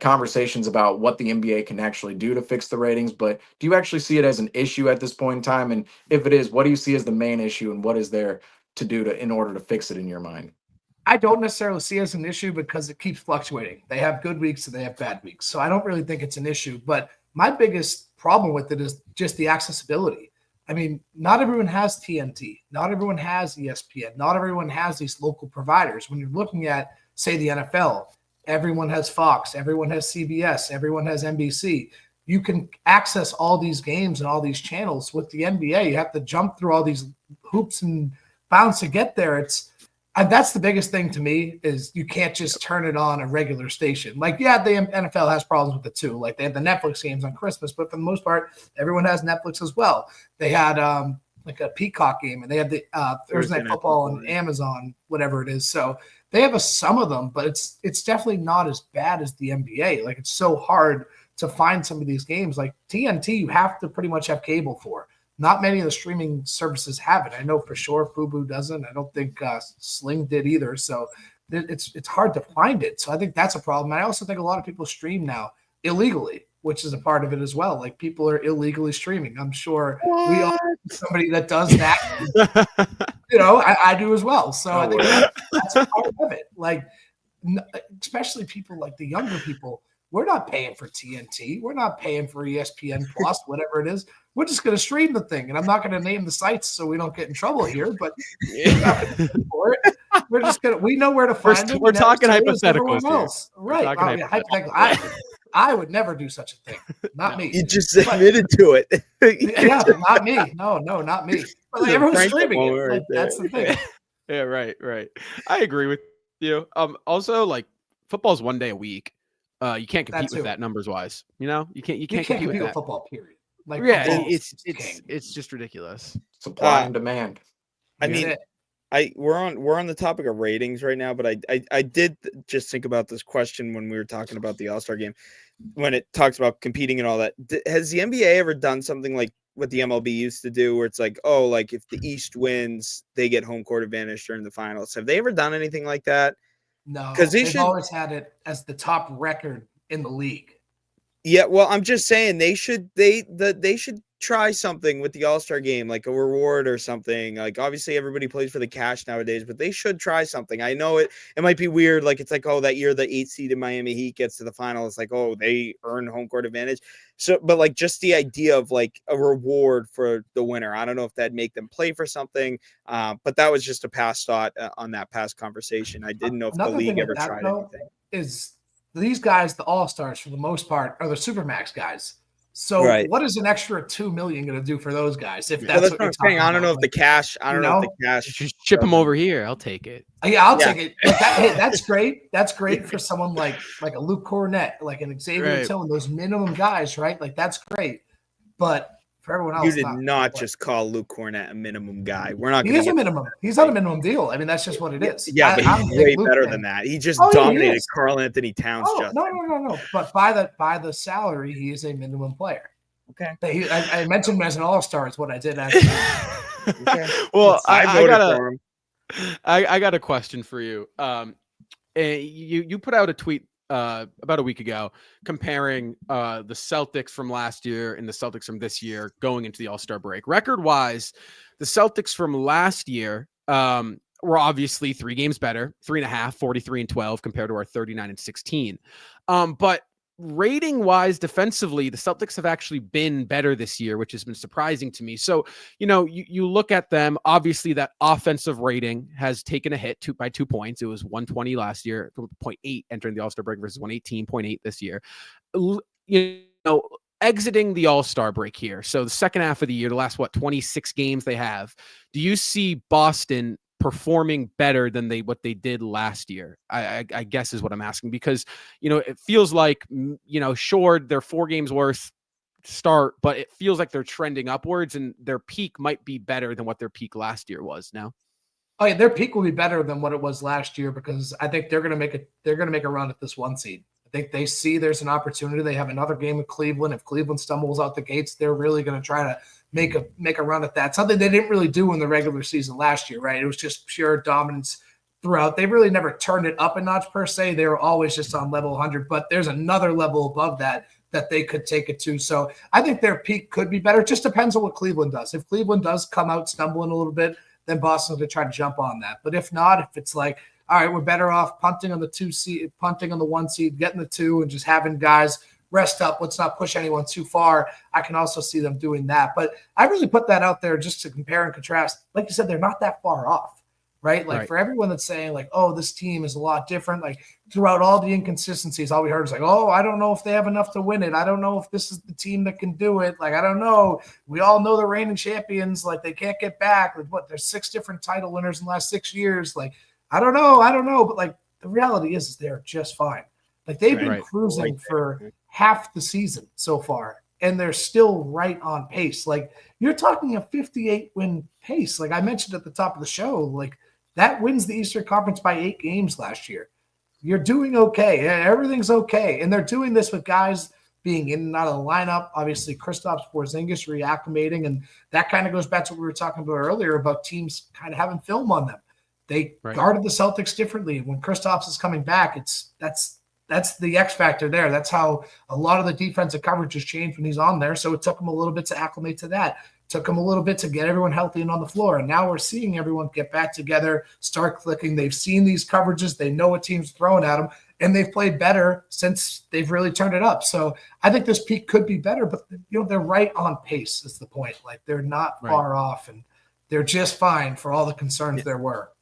conversations about what the NBA can actually do to fix the ratings, but do you actually see it as an issue at this point in time? And if it is, what do you see as the main issue, and what is there to do in order to fix it in your mind? I don't necessarily see it as an issue because it keeps fluctuating. They have good weeks and they have bad weeks. So I don't really think it's an issue. But my biggest problem with it is just the accessibility. I mean, not everyone has TNT. Not everyone has ESPN. Not everyone has these local providers. When you're looking at, say, the NFL, everyone has Fox, everyone has CBS, everyone has NBC. You can access all these games and all these channels. With the NBA, you have to jump through all these hoops and bounds to get there. That's the biggest thing to me is you can't just turn it on a regular station. Like, yeah, the NFL has problems with it too. Like they had the Netflix games on Christmas, but for the most part, everyone has Netflix as well. They had like a Peacock game, and they had the Thursday Night Football on Amazon, whatever it is. So they have some of them, but it's definitely not as bad as the NBA. Like it's so hard to find some of these games. Like TNT, you have to pretty much have cable for. Not many of the streaming services have it. I know for sure Fubo doesn't. I don't think Sling did either. So it's hard to find it. So I think that's a problem. I also think a lot of people stream now illegally, which is a part of it as well. Like people are illegally streaming. I'm sure we all have somebody that does that. I do as well. So I think that's a part of it. Like especially people like the younger people. We're not paying for TNT. We're not paying for ESPN Plus, whatever it is. We're just going to stream the thing. And I'm not going to name the sites so we don't get in trouble here, but for it. We're just going to, we know where to find them. We're talking hypotheticals here. Right. Hypothetical. I would never do such a thing. Not me. You just admitted to it. Yeah, not me. No, not me. But like, everyone's streaming it. Like, that's the thing. Yeah, right. I agree with you. Also, like football's one day a week. You can't compete with that numbers wise. You can't compete with that. Football, period. Like, yeah, it's just ridiculous. Supply and demand. I mean, we're on the topic of ratings right now, but I did just think about this question when we were talking about the All-Star game, when it talks about competing and all that. Has the NBA ever done something like what the MLB used to do, where it's like, oh, like if the East wins, they get home court advantage during the finals? Have they ever done anything like that? No, because they've always had it as the top record in the league. Yeah, well, I'm just saying they should try something with the All-Star game, like a reward or something. Like obviously everybody plays for the cash nowadays, but they should try something. I know it might be weird, like it's like, oh, that year the 8th seed in Miami Heat gets to the final, it's like, oh, they earn home court advantage. So, but like just the idea of like a reward for the winner, I don't know if that'd make them play for something. But that was just a past thought on that past conversation. I didn't know if the league ever tried anything. Is these guys, the All-Stars for the most part, are the Supermax guys. So what is an extra $2 million going to do for those guys? If that's what you're saying, I don't know if the cash. Just ship them over here. I'll take it. Yeah, I'll take it. Hey, that's great. That's great for someone like a Luke Cornett, like an Xavier Tillman, those minimum guys, right? Like that's great. But for everyone else, you did not just call Luke Cornett a minimum guy. We're not. He is a minimum. He's not a minimum deal. I mean, that's just what it is. Yeah, but he's way better than that. He just dominated Karl Anthony Towns. No. But by the salary, he is a minimum player. Okay. I mentioned him as an All-Star. Is what I did actually. Well, I got a question for you. You put out a tweet about a week ago comparing the Celtics from last year and the Celtics from this year going into the All-Star break. Record-wise, the Celtics from last year were obviously 3 games better, 3.5, 43-12 compared to our 39-16. But rating-wise, defensively, the Celtics have actually been better this year, which has been surprising to me. So, you look at them, obviously that offensive rating has taken a hit by 2 points. It was 120 last year, 0.8 entering the All-Star break versus 118.8 this year. Exiting the All-Star break here. So the second half of the year, the last, 26 games they have. Do you see Boston performing better than what they did last year? I guess is what I'm asking, because it feels like sure, they're 4 games worse start, but it feels like they're trending upwards, and their peak might be better than what their peak last year was. Now, oh yeah, their peak will be better than what it was last year, because I think they're going to make a run at this 1 seed. I think they see there's an opportunity. They have another game with Cleveland. If Cleveland stumbles out the gates, they're really going to try to make a run at that. Something they didn't really do in the regular season last year, right? It was just pure dominance throughout. They really never turned it up a notch per se. They were always just on level 100, but there's another level above that they could take it to. So I think their peak could be better. It just depends on what Cleveland does. If Cleveland does come out stumbling a little bit, then Boston's going to try to jump on that. But if not, if it's like, all right, we're better off punting on the 2 seed, punting on the 1 seed, getting the 2, and just having guys rest up. Let's not push anyone too far. I can also see them doing that. But I really put that out there just to compare and contrast. Like you said, they're not that far off, right? Like for everyone that's saying like, oh, this team is a lot different. Like throughout all the inconsistencies, all we heard is like, oh, I don't know if they have enough to win it. I don't know if this is the team that can do it. Like, I don't know. We all know the reigning champions. Like they can't get back. Like there's 6 different title winners in the last 6 years. Like, I don't know. But like the reality is they're just fine. Like they've been cruising for half the season so far, and they're still right on pace. Like you're talking a 58 win pace. Like I mentioned at the top of the show, like that wins the Eastern Conference by 8 games last year. You're doing okay. Everything's okay. And they're doing this with guys being in and out of the lineup. Obviously, Kristaps Porzingis reacclimating, and that kind of goes back to what we were talking about earlier about teams kind of having film on them. They guarded the Celtics differently. When Kristaps is coming back, that's the X factor there. That's how a lot of the defensive coverage has changed when he's on there. So it took him a little bit to acclimate to that. Took them a little bit to get everyone healthy and on the floor. And now we're seeing everyone get back together, start clicking. They've seen these coverages. They know what team's throwing at them, and they've played better since they've really turned it up. So I think this peak could be better, but they're right on pace is the point. Like they're not far off, and they're just fine for all the concerns there were.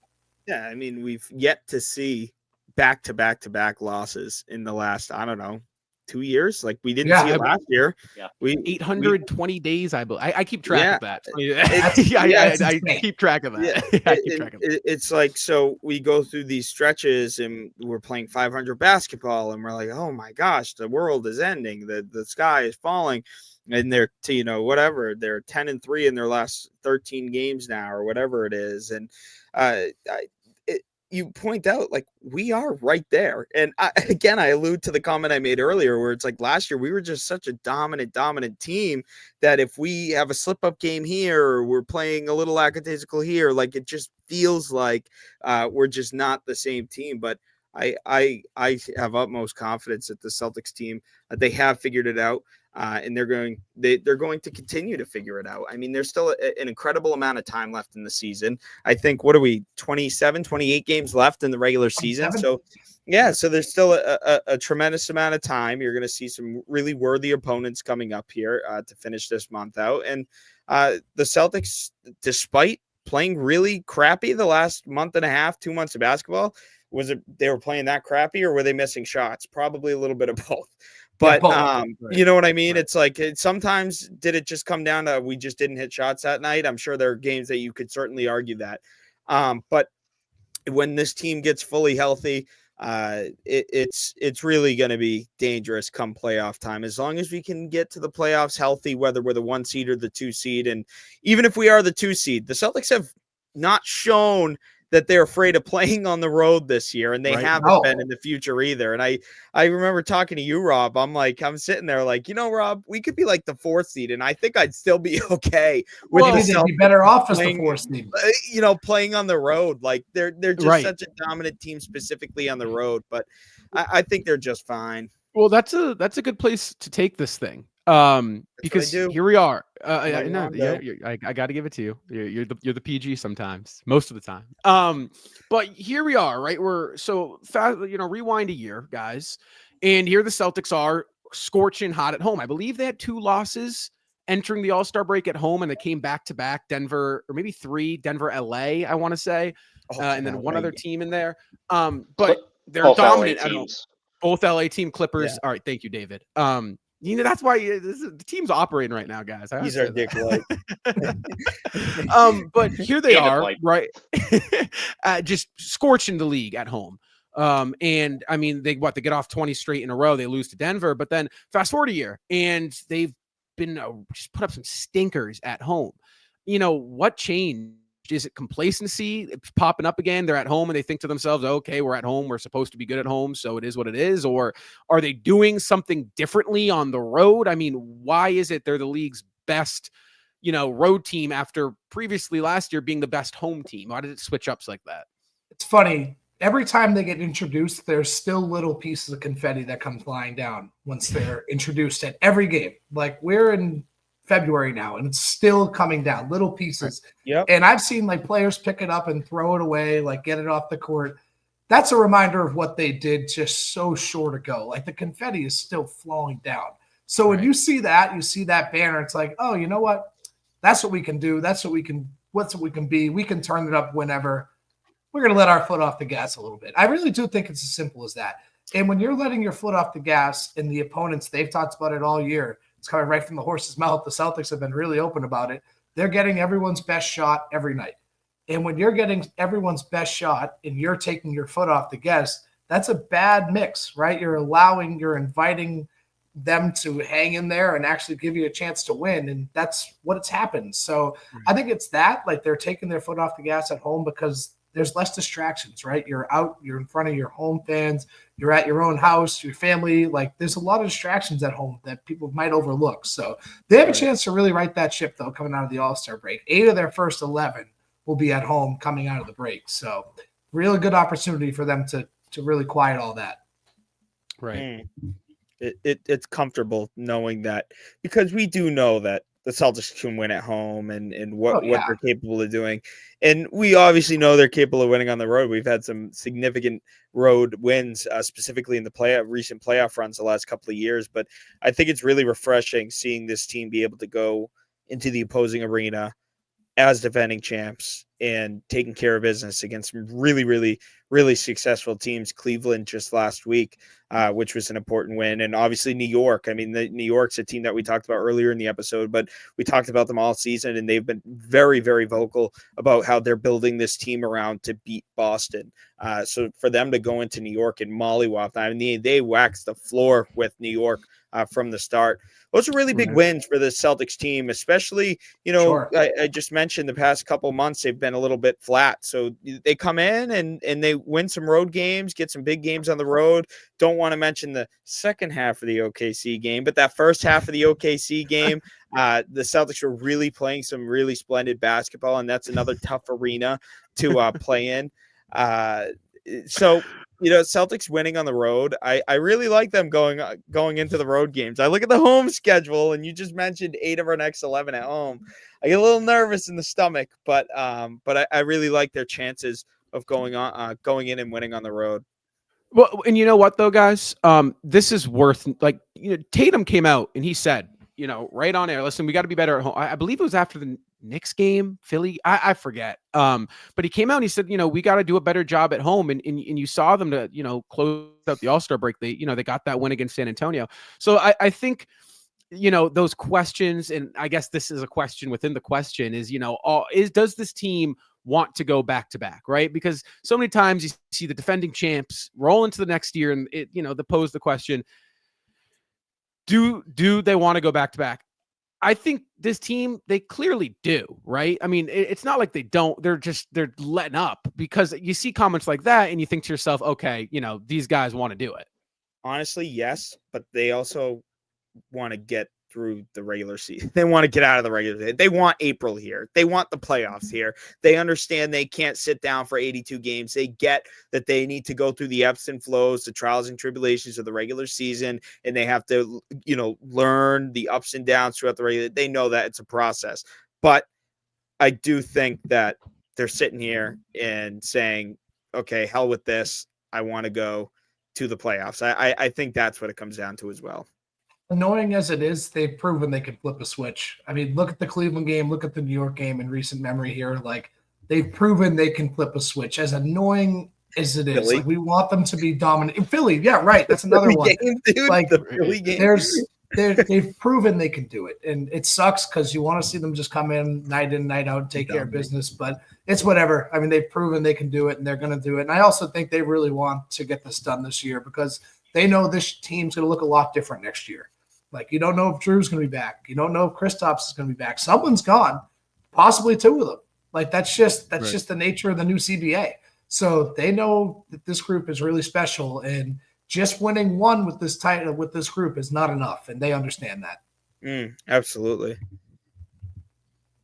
Yeah, I mean, we've yet to see back-to-back losses in the last, I don't know, 2 years. Like we didn't see it last year. Yeah. 820 days, I believe. I keep track of that. I keep track of that. Yeah. I keep track of that. It's like, so we go through these stretches and we're playing 500 basketball and we're like, oh my gosh, the world is ending. The sky is falling. And they're, whatever, they're 10-3 in their last 13 games now or whatever it is. And you point out, like, we are right there. And I allude to the comment I made earlier where it's like last year we were just such a dominant team that if we have a slip-up game here or we're playing a little lackadaisical here, like it just feels like we're just not the same team. But I have utmost confidence that the Celtics team, they have figured it out. And they're going to continue to figure it out. I mean, there's still an incredible amount of time left in the season. I think, what are we, 28 games left in the regular season? So, yeah, so there's still a tremendous amount of time. You're going to see some really worthy opponents coming up here to finish this month out. And the Celtics, despite playing really crappy the last month and a half, 2 months of basketball, was it they were playing that crappy or were they missing shots? Probably a little bit of both. But, you know what I mean? Right. It's like sometimes did it just come down to we just didn't hit shots that night? I'm sure there are games that you could certainly argue that. But when this team gets fully healthy, it's really going to be dangerous come playoff time. As long as we can get to the playoffs healthy, whether we're the 1 seed or the 2 seed. And even if we are the 2 seed, the Celtics have not shown that they're afraid of playing on the road this year, and they haven't been in the future either. And I remember talking to you, Rob. I'm sitting there like, Rob, we could be like the 4th seed, and I think I'd still be okay with they'd be better off as the 4th seed. Playing on the road. Like they're just such a dominant team, specifically on the road. But I think they're just fine. Well, that's a good place to take this thing. Because here we are. I got to give it to you. You're the PG sometimes, most of the time. But here we are, right? We're so fast. Rewind a year, guys, and here the Celtics are scorching hot at home. I believe they had 2 losses entering the All-Star break at home, and they came back to back. Denver, or maybe 3. Denver, LA, I want to say, and then one other team in there. But they're both dominant. Both LA team, Clippers. Yeah. All right, thank you, David. That's why the team's operating right now, guys. He's our dick light. But here they are, right? Just scorching the league at home. And I mean, they get off 20 straight in a row. They lose to Denver, but then fast forward a year, and they've been just put up some stinkers at home. What changed? Is it complacency? It's popping up again. They're at home and they think to themselves, okay, we're at home. We're supposed to be good at home. So it is what it is. Or are they doing something differently on the road? I mean, why is it they're the league's best, road team after previously last year being the best home team? Why did it switch ups like that? It's funny. Every time they get introduced, there's still little pieces of confetti that come flying down once they're introduced at every game. Like we're in February now, and it's still coming down, little pieces. Yep. And I've seen players pick it up and throw it away, get it off the court. That's a reminder of what they did just so short ago. The confetti is still flowing down. So when you see that banner, it's like, oh, you know what? That's what we can do. That's what we can be. We can turn it up whenever. We're going to let our foot off the gas a little bit. I really do think it's as simple as that. And when you're letting your foot off the gas and the opponents, they've talked about it all year. It's coming right from the horse's mouth. The Celtics have been really open about it. They're getting everyone's best shot every night. And when you're getting everyone's best shot and you're taking your foot off the gas, that's a bad mix, right? You're inviting them to hang in there and actually give you a chance to win. And that's what's happened. So I think it's that, like, they're taking their foot off the gas at home because there's less distractions, right? You're out, you're in front of your home fans, you're at your own house, your family. Like, there's a lot of distractions at home that people might overlook. So they have a chance to really right that ship, though, coming out of the All-Star break. 8 of their first 11 will be at home coming out of the break. So really good opportunity for them to really quiet all that. Right. It's comfortable knowing that, because we do know that the Celtics can win at home and what they're capable of doing. And we obviously know they're capable of winning on the road. We've had some significant road wins, specifically in the recent playoff runs the last couple of years. But I think it's really refreshing seeing this team be able to go into the opposing arena as defending champs and taking care of business against some really, really, really successful teams. Cleveland just last week, which was an important win. And obviously New York. I mean, New York's a team that we talked about earlier in the episode, but we talked about them all season, and they've been very, very vocal about how they're building this team around to beat Boston. So for them to go into New York and mollywop, I mean, they waxed the floor with New York from the start. Those are really big wins for the Celtics team, especially, I just mentioned the past couple of months, they've been a little bit flat. So they come in and they win some road games, get some big games on the road. Don't want to mention the second half of the OKC game, but that first half of the OKC game, the Celtics were really playing some really splendid basketball, and that's another tough arena to play in. So Celtics winning on the road, I really like them going into the road games. I look at the home schedule, and you just mentioned 8 of our next 11 at home. I get a little nervous in the stomach, but I really like their chances of going in and winning on the road. Well, and you know what though, guys, this is worth, like, Tatum came out and he said, right on air, listen, we got to be better at home. I believe it was after the Knicks game, Philly, I forget. But he came out and he said, we got to do a better job at home. And you saw them to, close out the All-Star break. They got that win against San Antonio. So I think, those questions, and I guess this is a question within the question is, does this team want to go back to back, right? Because so many times you see the defending champs roll into the next year and they pose the question, do they want to go back to back? I think this team, they clearly do, right? I mean, it's not like they don't. They're letting up, because you see comments like that and you think to yourself, okay, these guys want to do it. Honestly, yes, but they also want to get through the regular season. They want to get out of the regular season. They want April here. They want the playoffs here. They understand they can't sit down for 82 games. They get that they need to go through the ebbs and flows, the trials and tribulations of the regular season, and they have to, learn the ups and downs throughout the regular. They know that it's a process. But I do think that they're sitting here and saying, okay, hell with this. I want to go to the playoffs. I think that's what it comes down to as well. Annoying as it is, they've proven they can flip a switch. I mean, look at the Cleveland game, look at the New York game in recent memory here. Like, they've proven they can flip a switch. As annoying as it is, like, we want them to be dominant. In Philly, yeah, right. That's another one. Game, dude, like, the Philly game. They've proven they can do it, and it sucks because you want to see them just come in, night out, and take care of business. But it's whatever. I mean, they've proven they can do it, and they're going to do it. And I also think they really want to get this done this year, because they know this team's going to look a lot different next year. Like, you don't know if Drew's going to be back. You don't know if Kristaps is going to be back. Someone's gone, possibly 2 of them. Like, that's just the nature of the new CBA. So they know that this group is really special, and just winning one with this title with this group is not enough, and they understand that. Absolutely.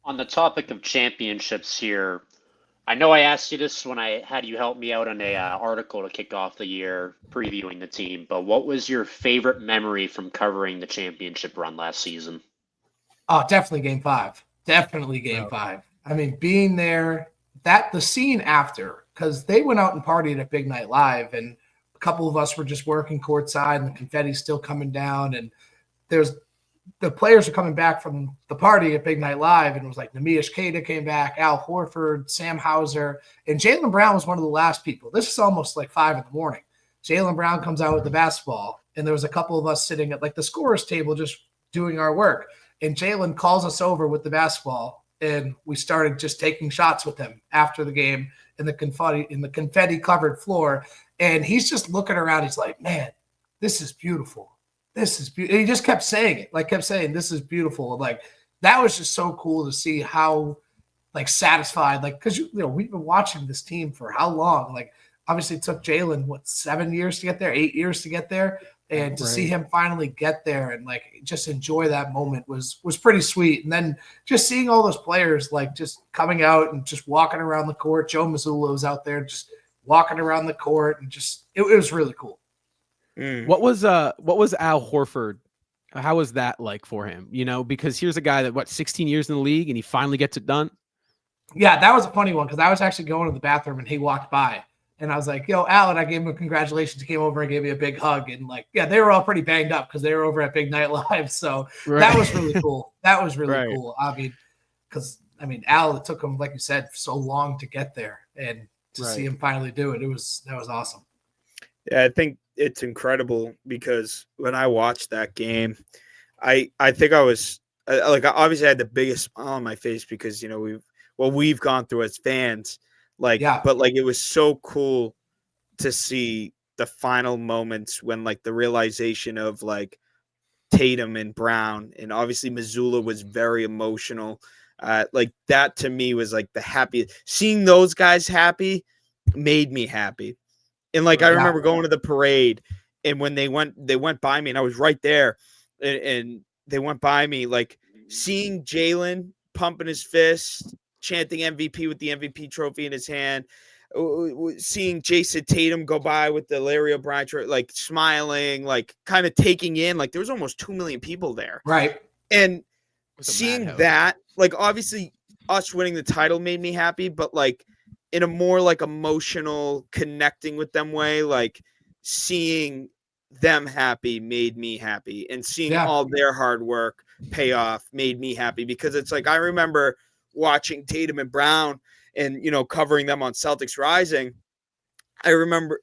On the topic of championships here, I know I asked you this when I had you help me out on a article to kick off the year previewing the team, but what was your favorite memory from covering the championship run last season? Oh, definitely Game 5. Definitely Game 5. I mean, being there, the scene after, because they went out and partied at Big Night Live, and a couple of us were just working courtside, and the confetti's still coming down, and the players are coming back from the party at Big Night Live, and it was like Neemias Queta came back, Al Horford, Sam Hauser, and Jaylen Brown was one of the last people. This is almost like 5 a.m. Jaylen Brown comes out with the basketball, and there was a couple of us sitting at like the scorer's table just doing our work, and Jaylen calls us over with the basketball and we started just taking shots with him after the game in the confetti covered floor. And he's just looking around. He's like, man, this is beautiful. This is beautiful. He just kept saying it, kept saying, this is beautiful. Like, that was just so cool to see how satisfied, because we've been watching this team for how long? Obviously it took Jalen 7 years to get there, 8 years to get there. And to see him finally get there and just enjoy that moment was pretty sweet. And then just seeing all those players just coming out and just walking around the court. Joe Mazzulla was out there just walking around the court, and just it was really cool. What was Al Horford? How was that like for him? Because here's a guy that 16 years in the league and he finally gets it done. Yeah, that was a funny one because I was actually going to the bathroom and he walked by. And I was like, yo, Al, and I gave him a congratulations. He came over and gave me a big hug. And they were all pretty banged up because they were over at Big Night Live. So that was really cool. That was really cool. Because Al, it took him, like you said, so long to get there. And to see him finally do it, that was awesome. Yeah, I think it's incredible because when I watched that game, I think I was obviously I had the biggest smile on my face because, we've gone through as fans. But it was so cool to see the final moments when the realization of Tatum and Brown, and obviously Mazzulla was very emotional. That to me was the happiest. Seeing those guys happy made me happy. And I remember going to the parade, and when they went by me, and I was right there, and they went by me, seeing Jalen pumping his fist, chanting MVP with the MVP trophy in his hand, seeing Jason Tatum go by with the Larry O'Brien trophy, smiling, kind of taking in, there was almost 2 million people there. Right. And seeing that, obviously us winning the title made me happy, but in a more emotional connecting with them way, seeing them happy made me happy, and seeing all their hard work pay off made me happy, because it's I remember watching Tatum and Brown and, covering them on Celtics Rising. I remember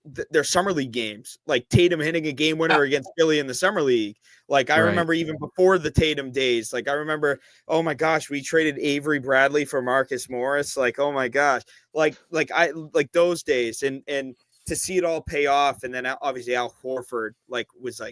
their summer league games, Tatum hitting a game winner against Philly in the summer league. I remember even before the Tatum days, I remember, oh my gosh, we traded Avery Bradley for Marcus Morris. Oh my gosh, those days, and to see it all pay off. And then obviously Al Horford was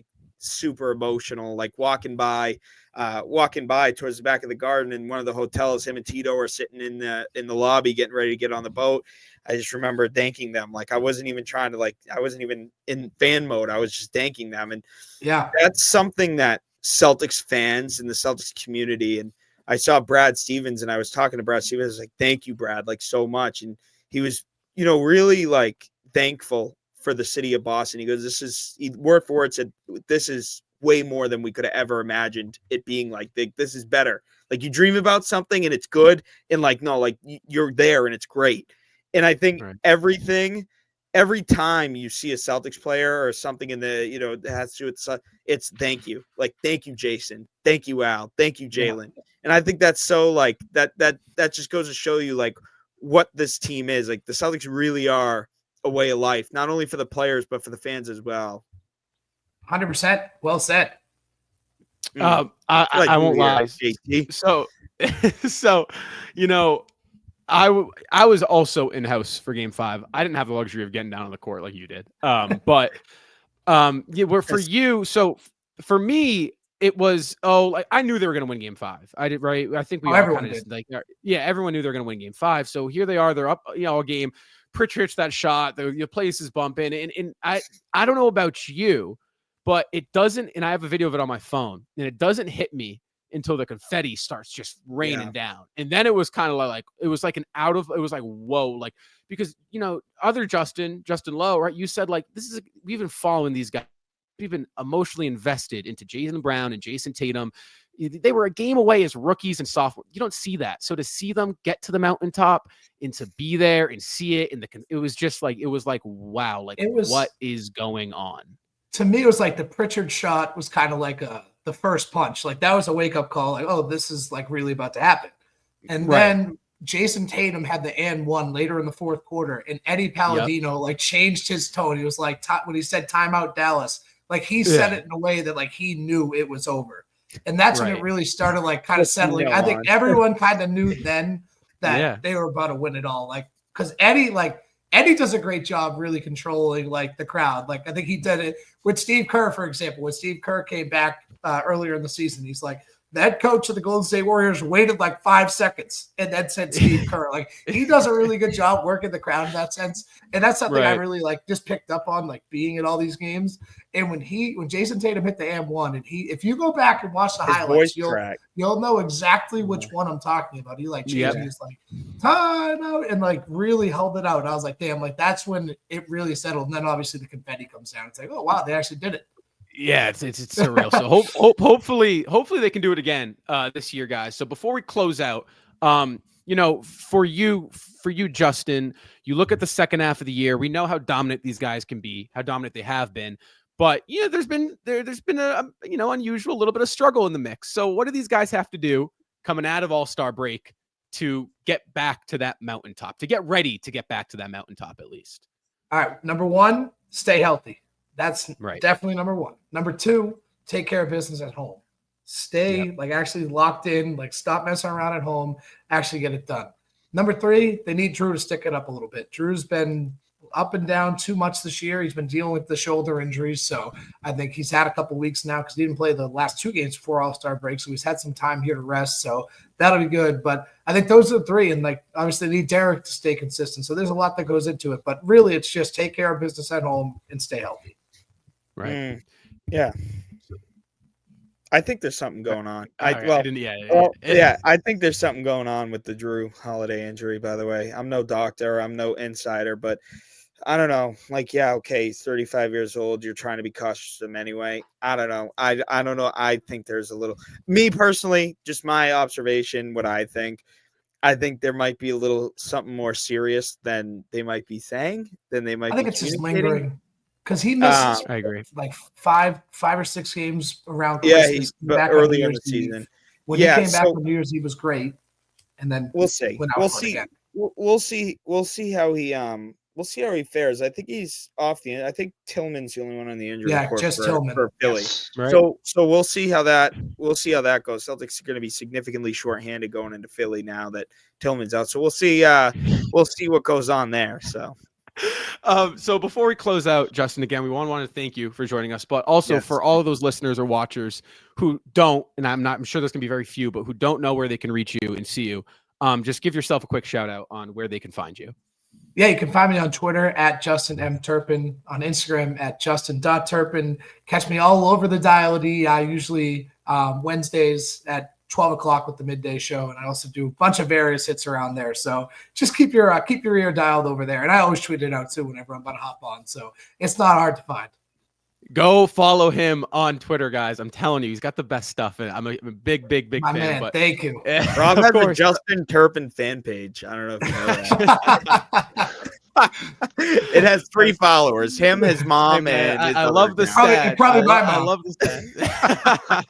super emotional, walking by towards the back of the garden in one of the hotels. Him and Tito are sitting in the lobby getting ready to get on the boat. I just remember thanking them. I wasn't even trying to I wasn't even in fan mode. I was just thanking them. And that's something that Celtics fans and the Celtics community, and I saw Brad Stevens, and I was talking to Brad Stevens. I was thank you, Brad, so much. And he was, really thankful for the city of Boston. He goes, this is, word for word said, this is way more than we could have ever imagined it being. This is better. You dream about something and it's good, and no, you're there and it's great. And I think every time you see a Celtics player or something in the, that has to do with, it's thank you. Thank you, Jason. Thank you, Al. Thank you, Jalen. And I think that's so that just goes to show you what this team is. The Celtics really are a way of life, not only for the players, but for the fans as well. 100%. Well said. I won't lie. So, I was also in house for Game 5. I didn't have the luxury of getting down on the court like you did. But for you. So for me, it was I knew they were going to win Game 5. I did, right? I think we all kind of everyone knew they were going to win Game 5. So here they are. They're up, a game. Pritchard hits that shot. The place is bumping, and I don't know about you, but it doesn't. And I have a video of it on my phone, and it doesn't hit me until the confetti starts just raining down. And then it was kind of it was whoa, because, other Justin Lowe, right? You said we've been following these guys. We've been emotionally invested into Jaylen Brown and Jason Tatum. They were a game away as rookies and sophomores. You don't see that. So to see them get to the mountaintop and to be there and see it, it was just wow, what is going on? To me, it was the Pritchard shot was kind of the first punch. That was a wake-up call. Oh, this is really about to happen. And then Jason Tatum had the and one later in the fourth quarter, and Eddie Palladino changed his tone. He was when he said timeout Dallas, he said it in a way that he knew it was over. And that's when Right. it really started like kind of Just from settling. now I think on. everyone kind of knew then that Yeah. they were about to win it all. Like, because Eddie does a great job really controlling like the crowd. Like I think he did it with Steve Kerr, for example. When Steve Kerr came back earlier in the season, he's like, the head coach of the Golden State Warriors waited like 5 seconds and then said Steve Kerr. Like he does a really good job working the crowd in that sense. And that's something I Right. really like just picked up on, like being at all these games. And when Jason Tatum hit the M1 and if you go back and watch the His highlights, voice crack. you'll know exactly which one I'm talking about. He like Yep. changing his like time out and like really held it out. And I was like, damn, like that's when it really settled. And then obviously the confetti comes down. It's like, oh wow, they actually did it. Yeah, it's surreal. So hopefully they can do it again this year, guys. So before we close out, for you, Justin, you look at the second half of the year. We know how dominant these guys can be, how dominant they have been. But there's been a unusual little bit of struggle in the mix. So what do these guys have to do coming out of All-Star break to get back to that mountaintop, to get ready to get back to that mountaintop at least? All right, number one, stay healthy. That's Right. definitely number one. Number two, take care of business at home. Stay like actually locked in, like stop messing around at home, actually get it done. Number three, they need Drew to stick it up a little bit. Drew's been up and down too much this year. He's been dealing with the shoulder injuries. So I think he's had a couple weeks now because he didn't play the last 2 games before All-Star break. So he's had some time here to rest. So that'll be good. But I think those are the three. And like, obviously they need Derek to stay consistent. So there's a lot that goes into it, but really it's just take care of business at home and stay healthy. Right. Yeah. I think there's something going on. I think there's something going on with the Drew Holiday injury, by the way. I'm no doctor, I'm no insider, but I don't know. Like, yeah, okay, he's 35 years old. You're trying to be cautious of him anyway. I don't know. I don't know. I think there's a little, me personally, just my observation, what I think there might be a little something more serious than they might be saying, than they might I think be it's just communicating. lingering because he missed I agree. like five or six games around Yeah, Christmas. but early in the season. When he came back from New Year's, he was great, and then we'll see. went out again. We'll see how he fares. I think he's off the. I think Tillman's the only one on the injury report just for Tillman for Philly. Yes. Right. So we'll see how that goes. Celtics are going to be significantly shorthanded going into Philly now that Tillman's out. So we'll see what goes on there. So before we close out, Justin, again, we want to thank you for joining us, but also for all of those listeners or watchers who don't, and I'm sure there's going to be very few, but who don't know where they can reach you and see you. Just give yourself a quick shout out on where they can find you. Yeah, you can find me on Twitter at Justin M. Turpin, on Instagram at Justin.Turpin. Catch me all over the dial-D. I usually Wednesdays at 12 o'clock with the midday show, and I also do a bunch of various hits around there. So just keep your ear dialed over there, and I always tweet it out too whenever I'm about to hop on. So it's not hard to find. Go follow him on Twitter, guys. I'm telling you, he's got the best stuff. And I'm a big My fan. man, But thank you. Rob has the course. Justin Turpin fan page. I don't know if you know that. It has 3 followers. Him, his mom, Hey, man, and his I other love the account. stats. Probably my I mom. love the stats.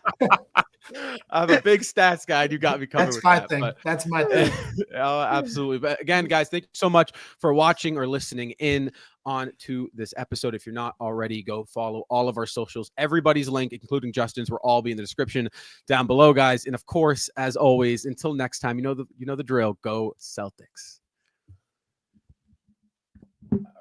I'm a big stats guy. You got me covered. That's my that, thing. but- That's my thing. Oh, absolutely. But again, guys, thank you so much for watching or listening in on to this episode. If you're not already, go follow all of our socials. Everybody's link, including Justin's, will all be in the description down below, guys. And of course, as always, until next time, you know the drill. Go Celtics.